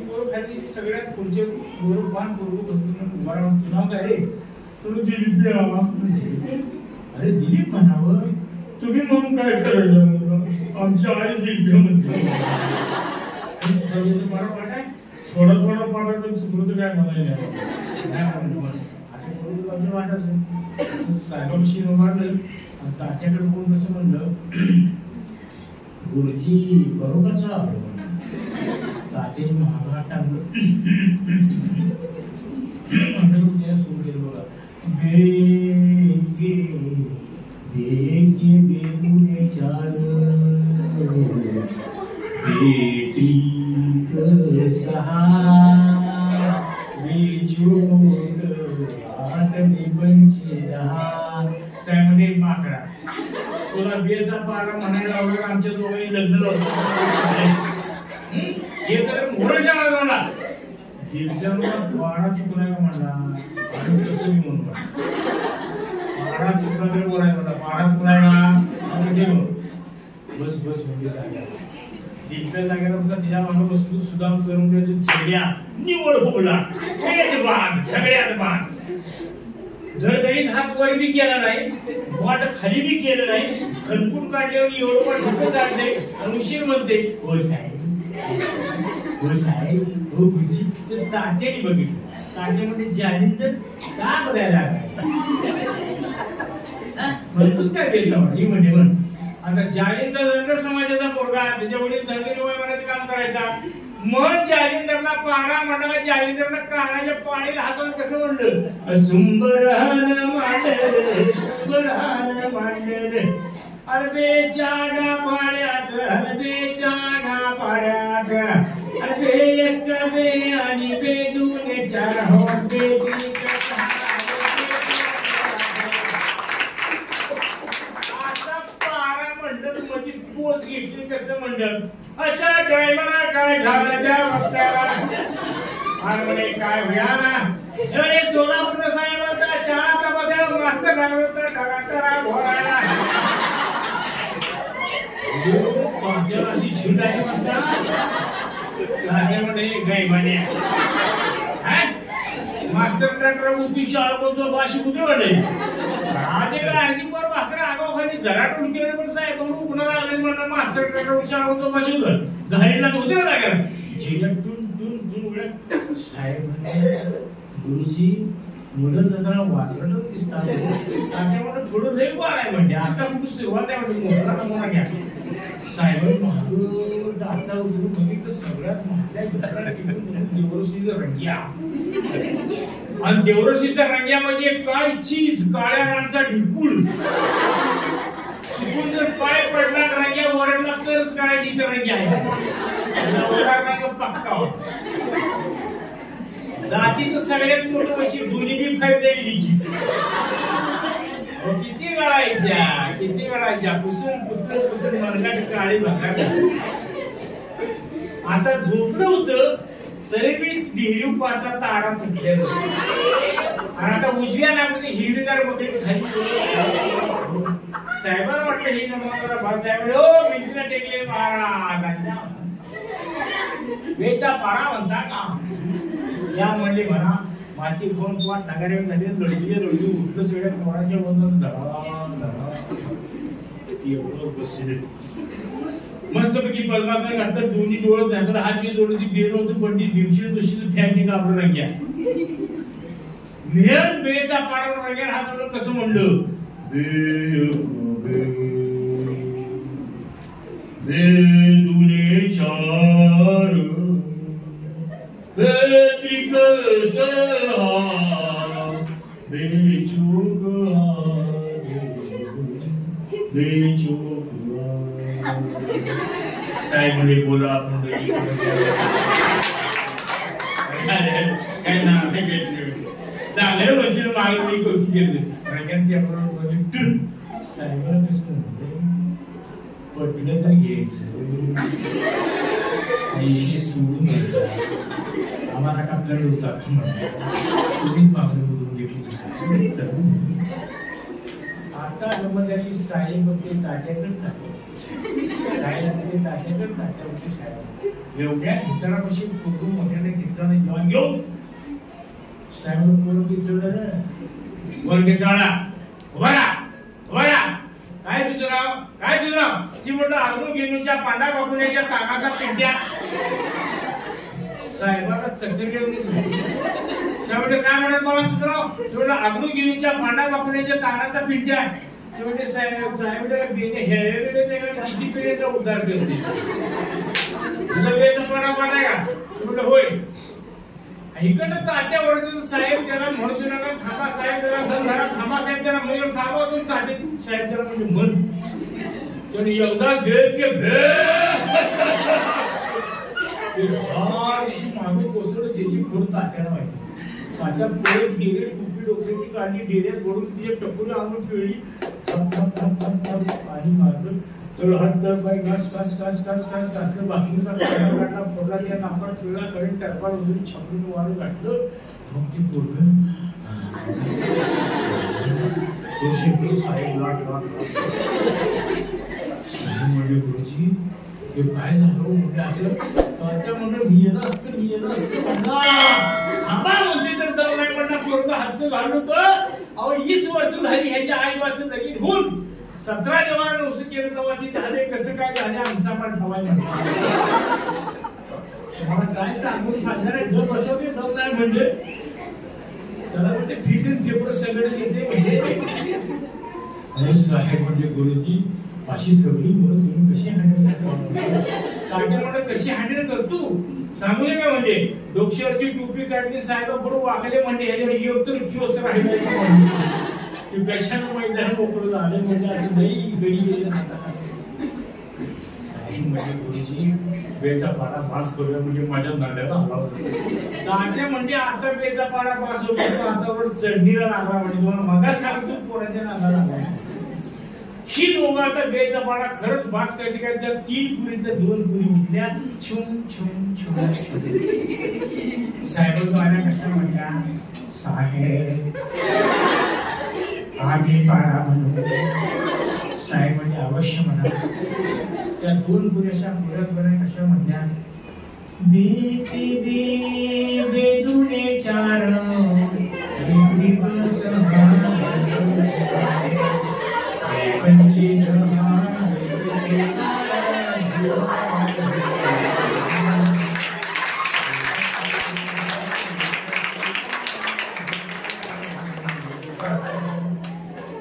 पोरं खाली सगळ्यात पुढचे पोरं पान उभा राहून नाव काय रे दिलीप अरे दिलीप म्हणावं तुम्ही म्हणून काय करायचं आमच्या आई दिलीप म्हणतो थोडा पाठायचं चुकलं काय म्हणायला साहेबांशी उभारलं तात्याकडे कोण कसं म्हणलं गुरुजी बरोबरचा ताते महागात टाकलं बघा बेगे चाल बेटी सहा साहेब माकडा तुला बेचा पारा म्हणायला वगैरे आमच्या दोघांनी लग्न हे तर मोठ्या लागला पारा चुकला का म्हणला आणि कसं मी म्हणतो पारा चुकला तरी बोलाय म्हणला पारा चुकलाय का बस म्हणजे जागा तिथल्या जागेला तिच्या मागे वस्तू सुद्धा करून द्यायची छेड्या निवड होबला सगळ्यात बाण धडधडीत हात वर बी केला नाही वाट खाली बी केलं नाही खणकून काढल्यावर एवढं पण डोकं काढले आणि उशीर म्हणते हो साहेब हो गुरुजी तर तात्याने बघितलं तात्या म्हणजे जालिंदर का बघायला म्हणतोच काय केलं ही म्हणजे म्हण आता जालिंदर धनगर समाजाचा पोरगा त्याच्या वडील धनगरी वैमानाचं काम करायचा मन जालिंदरला पारा म्हणला जालिंदरला कानाच्या पाणीला हातावर कसं म्हणलं सुंबरान मांडले अरबेच्या पाण्यात अरबेच्या पाण्यात अरे एक बे आणि बेदूने चार हो बेदी पोच घेतली कसं म्हणलं अशा ड्रायव्हरला काय झालं त्या वक्त्याला आणि म्हणे काय होया ना अरे सोलापूर साहेबांचा शाळाचा बदल मास्तर घालवता ढगाचा घोडायला अशी झूट आहे म्हणता गायबाने मास्तर ट्रॅक्टर उभी शाळा बोलतो बाशी कुठे म्हणले आज एका आणखी पर भाकर आगाव खाली जरा टोळकी पण साहेब कुणाला आले म्हणून मास्तर ट्रॅक्टर शाळा बोलतो बाशी होतं दहावीला होते ना जागा जिल्ह्यात टून उड्या साहेब गुरुजी मुलं जरा वाचलं दिसतात त्यामुळे थोडं लई वाढ आहे म्हणजे आता कुठं सुरुवात आहे म्हणजे मोठा नमुना घ्या साहेब महाग डाचा उचलून बघितलं सगळ्यात महागड्या देवरशीचा रंग्या आणि देवरशीचा रंग्या म्हणजे काय चीज काळ्या राणचा ढिपूळ चुकून जर पाय पडला रंग्या वरडला तरच काय तिथं रंग्या आहे पक्का जातीचं सगळ्यात मोठं अशी दोन्ही बी फायदा किती गळायच्या पुसून मरणाची काळी भाषा आता झोपलं होतं तरी मी डिहरी पासा ताडा तुटले आणि आता उजव्या नागपूर हिरवीगार मध्ये साहेबांना वाटतं ही नंबर भाग त्यावेळी ओ भिंतीला टेकले महाराज वेचा पारा म्हणता का या म्हणले म्हणा माती फोन पाठ नगारे झाले लढली उठलं सगळ्या पोराच्या बंधन बसले मस्तपैकी पलमाचं घातलं दोन्ही डोळं झालं हात बी जोडली बेल होतं पंडित भीमसेन जोशीचं फॅन कापलं रंग्या नेहर बेचा पारा रंग्या हात कसं म्हणलं दुने चार बेत्रिक सहारा बेचूक साहेब म्हणजे बोला आपण काय नाव नाही घेतलं चांगलं म्हणजे मागं मी कौतुक घेतलं साहेबांना कसं म्हणते पटलं तर घ्यायचं पैसे सोडून घ्यायचा आम्हाला का आपल्याला होतात तुम्हीच मागणी बोलून घेतली आता जमदारी साहेब ते ताट्याकडे टाकले साहेब ते ताट्याकडे टाकले साहेब एवढ्या गिटारापाशी पूर्ण मोठ्याने गिटाराने जेवण घेऊन साहेब पोरं गिचवलं वर गिचवला उभारा काय तुझं नाव ती म्हटलं अजून गेलूच्या पांडा बाकुण्याच्या कामाचा पिंट्या साहेबाला चक्कर घेऊन साहेब काय म्हणत बाबा तुझं नाव म्हटलं अग्नू गिनीच्या पांडा बाकुण्याच्या कानाचा पिंट्या ते म्हणजे साहेब किती पिढीचा उद्धार करते तुझा वेळचा पाडा आहे का म्हटलं होय इकडनं ताट्या वरती साहेब त्याला म्हणतो नका थांबा साहेब त्याला धन धरा थांबा साहेब त्याला म्हणजे थांबा तुम्ही ताटे साहेब त्याला म्हणजे मन त्याने एकदा भेट के भेट मागे कोसळलं त्याची फोड ताट्याला माहिती ताट्या पोळत गेले टुपी डोक्याची काढली डेऱ्यात गोडून तिचे टपुरी आणून पिळली पाणी मारलं तर हात तर पाय घास घासलं बाथरूमचा काढला फोडला त्या नापात पिळला करेंट टरपा वगैरे छापून वाळू घातलं मग ती पोरगं साहेब लाट म्हणजे गुरुजी हे काय झालं म्हणजे असं त्या म्हणलं मी येणं असतं थांबा म्हणते तर दर नाही म्हणणार पोरगं हातचं घालून होतं अहो 20 वर्ष झाली ह्याच्या आईबाचं लगीन होऊन 17 जवान उसं केलं तेव्हा ती झाले कसं काय झाले आमचा पण ठवाय मला काय सांगून सांगणार आहे दम बसवते दम नाही म्हणजे त्याला म्हणते फिटच पेपर सगळं घेते म्हणजे साहेब म्हणजे गुरुजी अशी सगळी मुलं तुम्ही कशी हँडल करता कशी हँडल करतो सांगू नये का म्हणजे डोक्यावरची टोपी काढली साहेब बरोबर वाकले म्हणजे ह्याच्यावर योग्य चोस राहिला कशानं मैदान मोकळं झालं म्हणजे असं नाही गडी गेलं साहेब म्हणजे गुरुजी वेळचा पाडा पास करूया म्हणजे माझ्या नाड्याला हलावत ताट्या म्हणजे आता वेळचा पाडा पास होतो आता वर चढणीला लागला म्हणजे तुम्हाला मगाच सांगतो पोराच्या नादाला लागला ही दोघं आता वेळचा पाडा खरंच पास करते काय त्या 3 पुरी तर 2 पुरी उठल्या छुम साहेब आल्या कशा म्हणल्या साहेब आम्ही पाडा म्हणून साहेब म्हणजे अवश्य म्हणा त्या 2 पुरेशा पुरत बऱ्या कशा म्हणल्या बेदुने चार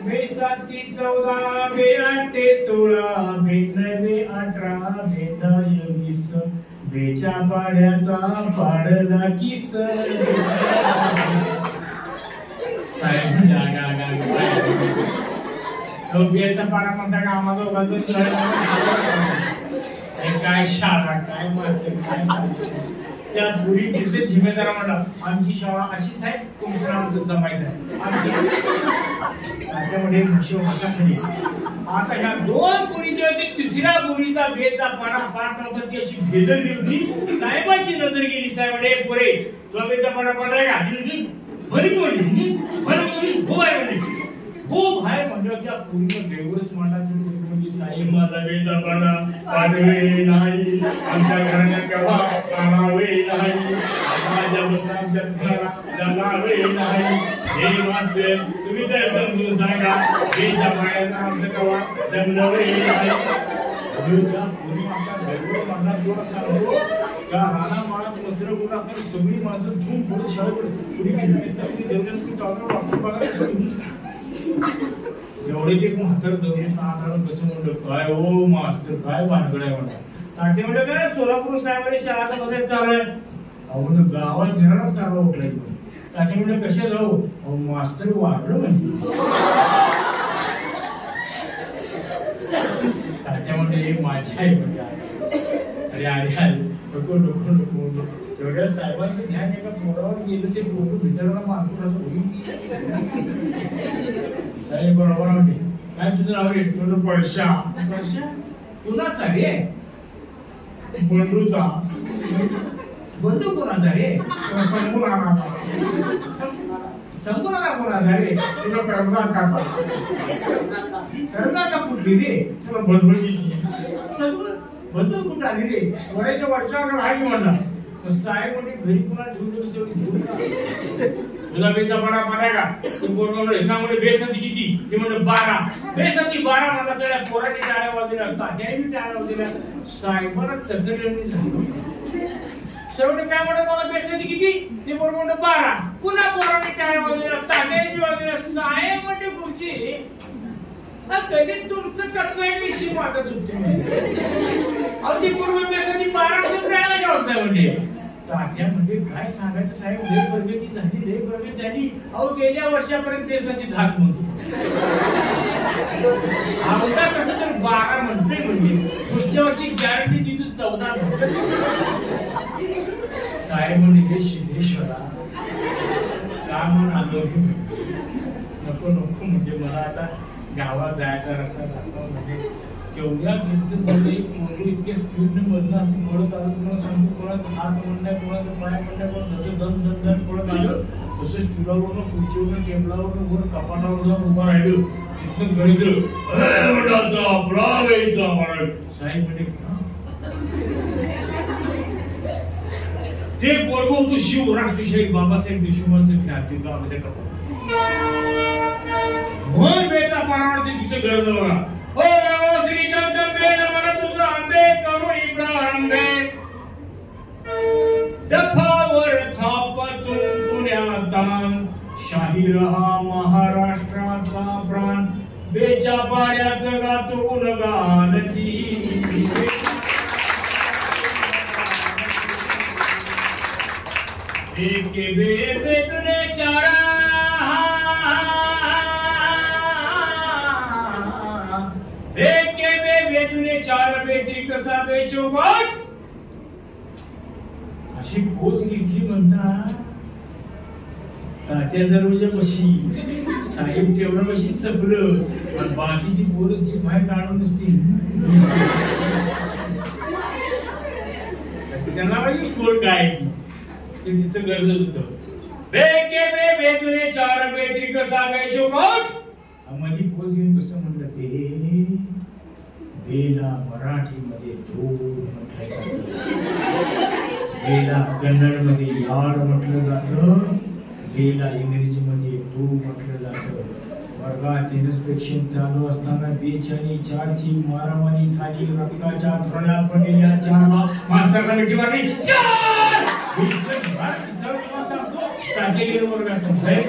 बे 7 14 बे 8 16 बे 9 18 बे 10 20 बेच्या पाड्याचा पाडला किस साहेब बेचा पाडा म्हणता का आम्हाला काय शाळा काय मास्तर काय त्या पुरी तिथे जिम्मेदार म्हणला आमची शाळा अशीच आहे तुमचं नाव जमायचं आहे त्याच्यामध्ये खाली आता ह्या 2 पुरीच्या तिसऱ्या पुरीचा बेचा पाडा पाठ नव्हता ती अशी भेदरली होती साहेबाची नजर गेली साहेब पोरे तुला बेचा पाडा पडलाय का भरी म्हणली हो आहे म्हणजे हो भाई म्हणजे त्या पूर्ण देवच मांडायचं म्हणजे साहेब माझा बेचा पाडा पाडवे नाही आमच्या घराण्यात केव्हा आणावे नाही माझ्या बसनांच्या घरा जमावे नाही हे मास्तर तुम्ही तर समजून सांगा बेचा पाड्याचा आमचं केव्हा जमलवे नाही त्या पूर्वी आमच्या देवच मांडा थोडा सांगतो का राणा माळा मसरं करून आपण सगळी माणसं धूम पुढे शाळेत पुढे खिडकी देवजांची टॉवर वापरून बघा एवढे जे म्हातार दौरे साधारण कसं म्हणलं काय ओ मास्तर काय भानगड आहे म्हणतात ताटे म्हणलं काय सोलापूर साहेबांनी शाळाचा बसायचं चालू आहे अहो म्हणलं गावात घेणारच कारवा उठलाय ताटे म्हणलं कशा जाऊ अहो मास्तर वाढलं म्हणजे अरे माझी आई म्हणजे अरे अरे अरे नको नको नको एवढ्या साहेबांचं ध्यान एका पोरावर गेलं ते पोरं भितरला मानतो असं होईल. साहेब बरोबर म्हणते काय तुझं नाव रे? तुझं पळशा. पळशा कुणाचा रे? बंडूचा. बंडू कोणाचा रे? संपूर्ण कोणाचा रे? तुला कडबा काका. कडबा का कुठली रे? तुला बदबदीची. बदबद कुठं आली रे? वड्याच्या वर्षावर राहिली म्हणला. साहेब म्हणजे घरी पुन्हा ठेवून तुला बेचा पडा पडा का? तू बोलतो हेसामध्ये बेसंती किती? ते म्हणलं 12. बेसंती 12 म्हणला सगळ्या पोरांनी टाळ्या वाजवल्या, तात्याने टाळ्या वाजवल्या. साहेबांना चक्कर शेवटी काय म्हणत मला बेसंती किती? ते पोर म्हणलं 12. पुन्हा पोरांनी टाळ्या वाजवल्या, तात्याने वाजवल्या. साहेब म्हणजे गुरुजी कधी तुमचं कच्चं आहे की शिवाचं चुकते? अगदी पूर्व बेसंती 12 टाळ्या वाजवल्या म्हणजे तात्या म्हणजे काय सांगायचं साहेब, लय प्रगती झाली, लय प्रगती झाली. अहो गेल्या वर्षापर्यंत बेसंती 10 म्हणतो, आता कसं तर 12 म्हणतोय. म्हणजे पुढच्या वर्षी गॅरंटी दिली 14 म्हणतो. साहेब म्हणजे हे सिद्धेश्वरा का म्हणून आलो? नको नको म्हणजे मला आता गावात जायचा रस्ता दाखवा. म्हणजे केवढ्या कीर्तनमध्ये मुलं इतके स्पीडने मधनं असं पळत आलं. तुम्हाला सांगतो कोणाचं हात म्हणण्या, कोणाचं पाय म्हणण्या, कोण जसं दम दम दम पळत आलं तसं स्टुलावरून, खुर्चीवरून, टेबलावरून, वर कपाटावर जाऊन उभं राहिलं. तिथं गणित साहेब म्हणजे ते पोरगं होतं शिव राष्ट्रशाहीर बाबासाहेब देशमुखांचं ख्यातीमध्ये कपड म्हणून बेचा परावरती तिथे गरज बघा. हो बाबा श्री जगदंबे नमन तुझा आंबे करुणी प्रारंभे दफावर थापतून पुण्याचा शाहीर हा महाराष्ट्राचा प्राण बेच्या पाड्याचं गातून गालची एके बेतुने चारा चार बेत्री कसा बेचो बाज अशी पोच घेतली म्हणता. तात्या दरवाजा बशी साहेब तेवढं बशी चपलं आणि बाकीची पोरची बाहेर काढून नसती. त्यांना माहिती स्कोर काय ते तिथं गरजत होतं. बेके बे बेतुने चार बेत्री कसा बेचो बाज मध्ये पोच घेऊन कसं म्हणलं ते बेला मराठीमध्ये दोन म्हटलं जातं, बेला कन्नडमध्ये याड म्हटलं जातं, बेला इंग्रजीमध्ये दो म्हटलं जातं. वर्गात इन्स्पेक्शन चालू असताना बेच आणि चारची मारामारी झाली. रक्ताच्या थोड्या पडलेल्या चारला मास्तरला मिठी मारली. वर्गात साहेब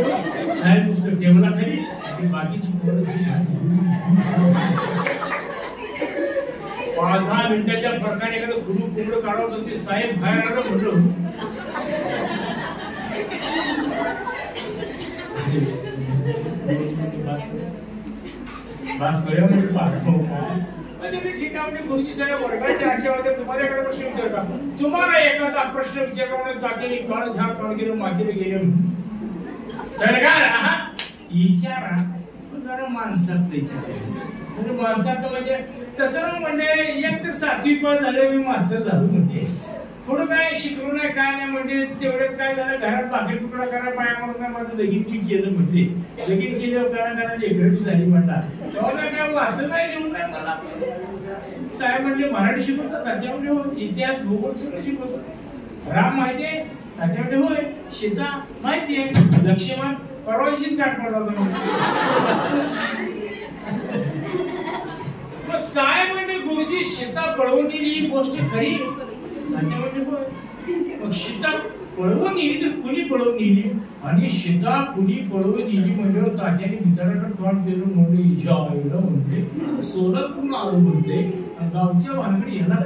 साहेब पुस्तक टेबला खाली आणि बाकीची पोरं 5-10 मिनिटाच्या फरकाने गुरु कुंबड काढवत होते. साहेब बाहेर आलं म्हणलं ठीक आहे. गुरुजी साहेब वर्गाच्या आशेवर तुम्हाला प्रश्न विचारता. तुम्हाला एखादा प्रश्न विचारला तात्याने काळ झाड काढ गेलो मातीने गेले विचारा जरा माणसात म्हणजे माणसात म्हणजे तसं म्हणजे एक तर 7वी पास झाले मी मास्टर झालो. म्हणजे थोडं काय शिकलो नाही काय नाही. म्हणजे तेवढ्यात काय झालं घरात भाकरी तुकडा करा पाया म्हणून माझं लगीन ठीक केलं. म्हणजे लगीन केल्यावर करा लेकरची झाली म्हणला. तेव्हा काय वाचन नाही लिहून नाही मला. साहेब म्हणजे मराठी शिकवतात त्याच्यामध्ये इतिहास भूगोल सगळं शिकवतो. राम माहितीये त्याच्यामध्ये होय. सीता माहितीये. लक्ष्मण परवाशीच काट पडला. साहेब म्हणजे गुरुजी सीता पळवून नेली ही गोष्ट खरी त्याच्यामध्ये होय. मग सीता पळवून नेली तर कुणी पळवून नेली आणि सीता कुणी पळवून नेली म्हणजे तात्याने मित्राकडे तोंड केलं म्हणजे हिच्या आईला म्हणते सोलापूर आलो म्हणते गावच्या भानगडी ह्याला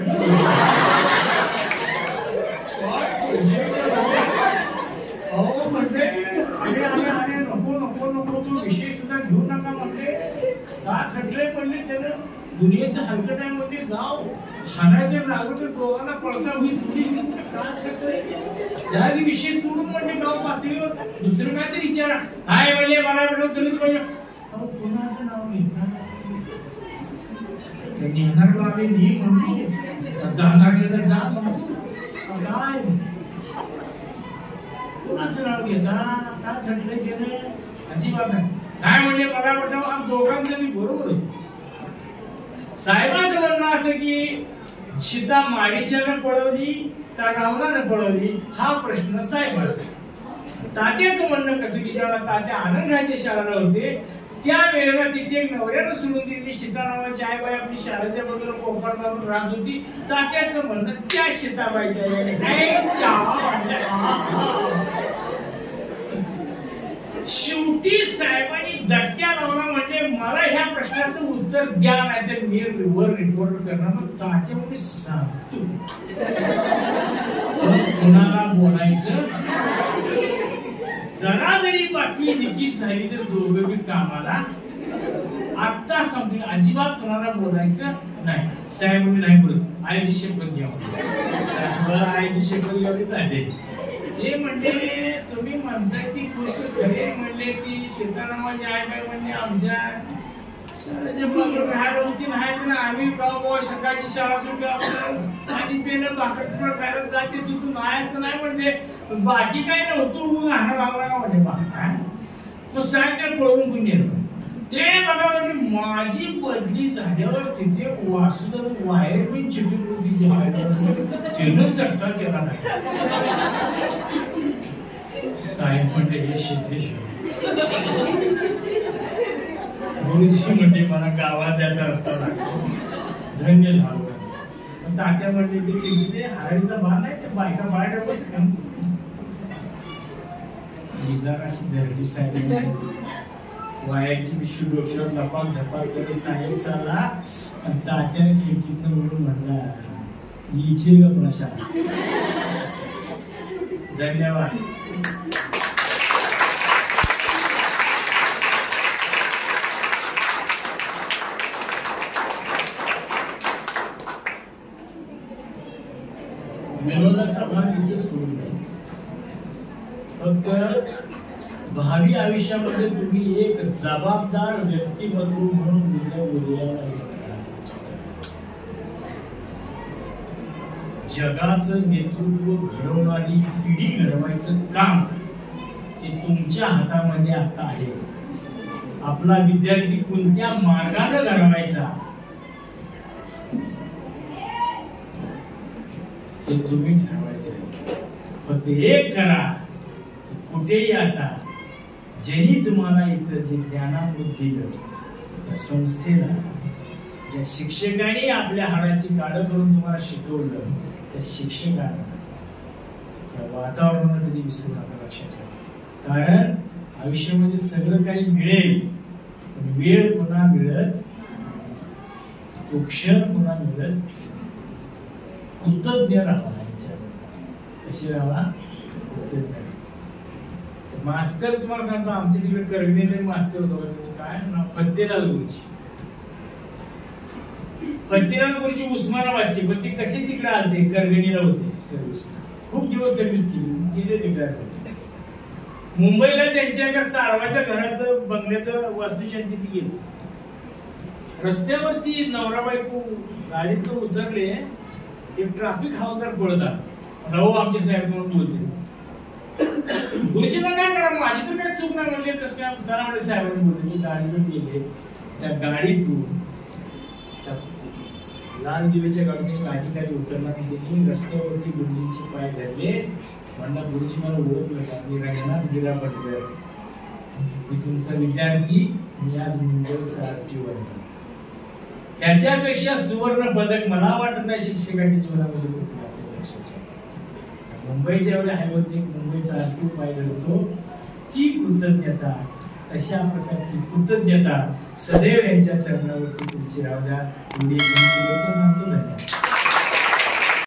अहो म्हणते अरे अरे अरे नको नको नको तो विषय सुद्धा घेऊ नका म्हणते का खटले पडले त्यानं दुनियेचं हलकट आहे म्हणजे गाव हाणायचं लागलं तर दोघांना पडता होईल त्या विषय सोडून म्हणजे गाव पातळीवर दुसरं काहीतरी विचारा काय म्हणजे मला दलित पाहिजे कुणाचं नाव घेतणार नेणार आम्ही मी म्हणतो जाणार जा म्हणतो काय कुणाचं नाव घेता काय घडलं गेलं अजिबात नाही काय म्हणजे मला वाटतं दोघांचं मी बरोबर आहे साहेबांचं म्हणणं असं की सीता माडीच्यानं पळवली का रावणानं पळवली हा प्रश्न साहेबांचा तात्याचं म्हणणं कसं की जेव्हा तात्या आनंदराजे शाळेला होते त्या वेळेला तिथे एक नवऱ्यानं सोडून दिली सीता नावाची आईबाई आपली शाळेच्या बाजूला कोपण मारून राहत होती तात्याचं म्हणणं त्या सीताबाईच्या शेवटी साहेबांनी धक्क्या लावला म्हणजे मला ह्या प्रश्नाचं उत्तर द्या नाही तर मी वर रिपोर्ट करणार मग तात्यामुळे सांगतो कोणाला बोलायचं जरा जरी बाकी निश्चित झाली तर दोघं बी कामाला आता समजून अजिबात कोणाला बोलायचं नाही साहेब नाही बोलत आईची शपथ घ्या आईची शपथ घ्यावी तात्या ते म्हणजे तुम्ही म्हणताय ती गोष्ट खरे म्हणले की सीतारामाची आईबाई म्हणजे आमच्या राहायला होती नाहीच ना आम्ही गाव सकाळची शाळा सुटली आणि पेन भाकर खायला जाते तू नाहीच नाही म्हणजे बाकी काय नव्हतं राहणार लावला म्हणजे बा तो सायकल पळवून घेऊन येतो ते बघा म्हणजे माझी बदली झाल्यावर तिथे वासुदेव वायरमॅन चिठ्ठी त्यानं चटका केला नाही साहेब म्हणजे हे सिद्धेश्वर गुरुजी म्हणजे मला गावात जायचा रस्ता धन्य झालो पण तात्या म्हणजे की हराळीचा बाण आहे ते बायका बाहेर जराशी धरली साहेब वायाची पिशवी डोक्यावर झपाक झपाक करत साहेब चालला आणि तात्याने खिडकीतनं म्हणून म्हणला इचे ग प्रशांत धन्यवाद विनोदाचा भाग इथे सोडून द्या फक्त भावी आयुष्यामध्ये तुम्ही एक जबाबदार व्यक्तिमत्व म्हणून जगाचं नेतृत्व घडवणारी पिढी घडवायचं काम हे तुमच्या हातामध्ये आता आहे आपला विद्यार्थी कोणत्या मार्गाने घडवायचा ते तुम्ही ठरवायचं फक्त एक करा कुठेही असा ज्यांनी तुम्हाला इथं जे ज्ञानामृत दिलं त्या संस्थेला ज्या शिक्षकांनी आपल्या हाडाची काढ करून तुम्हाला शिकवलं त्या शिक्षकांना त्या वातावरणाला कधी विसरू नका लक्षात ठेवा कारण आयुष्यामध्ये सगळं काही मिळेल पण वेळ पुन्हा मिळत तो क्षण पुन्हा मिळत कृतज्ञ राहा कशी राहा कृतज्ञ मास्तर तुम्हाला सांगतो आमच्या तिकडे करविने मास्तर होतो काय फतेलाल गुरुजी फतेलाल गुरुजी उस्मानाबादची पण ते कसे तिकडे आलते करगणीला होते सर्व्हिस खूप दिवस सर्व्हिस केली तिकडे मुंबईला त्यांच्या एका सारवाच्या घराचं बंगल्याचं वास्तुशांती ती गेली रस्त्यावरती नवरा बायको गाडीत उतरले एक ट्रॅफिक हवालदार पळतात राहू आमचे साहेब म्हणून बोलते गुरुजीला काय करा माझी तर काय चूक नाही म्हणले कसं काय दरावडे साहेबांनी बोलले गाडीतून गेले त्या गाडीतून लाल दिवेच्या गाडीने गाडी उतरला त्यांनी रस्त्यावरती गुरुजींचे पाय धरले म्हणलं गुरुजी मला ओळखलं का मी रंगनाथ गिरा पटकर मी तुमचा विद्यार्थी मी आज मुंबईचा आरटीओ आहे याच्यापेक्षा सुवर्ण पदक मला वाटत नाही शिक्षकाच्या जीवनामध्ये कुठलं असेल लक्षात मुंबईच्या एवढ्या हायवरती मुंबईचा आरटीओ पाय धरतो ती कृतज्ञता अशा प्रकारची कृतज्ञता सदैव यांच्या चरणावरती तुमची राहू द्या. एवढी विनंती करतो. धन्यवाद.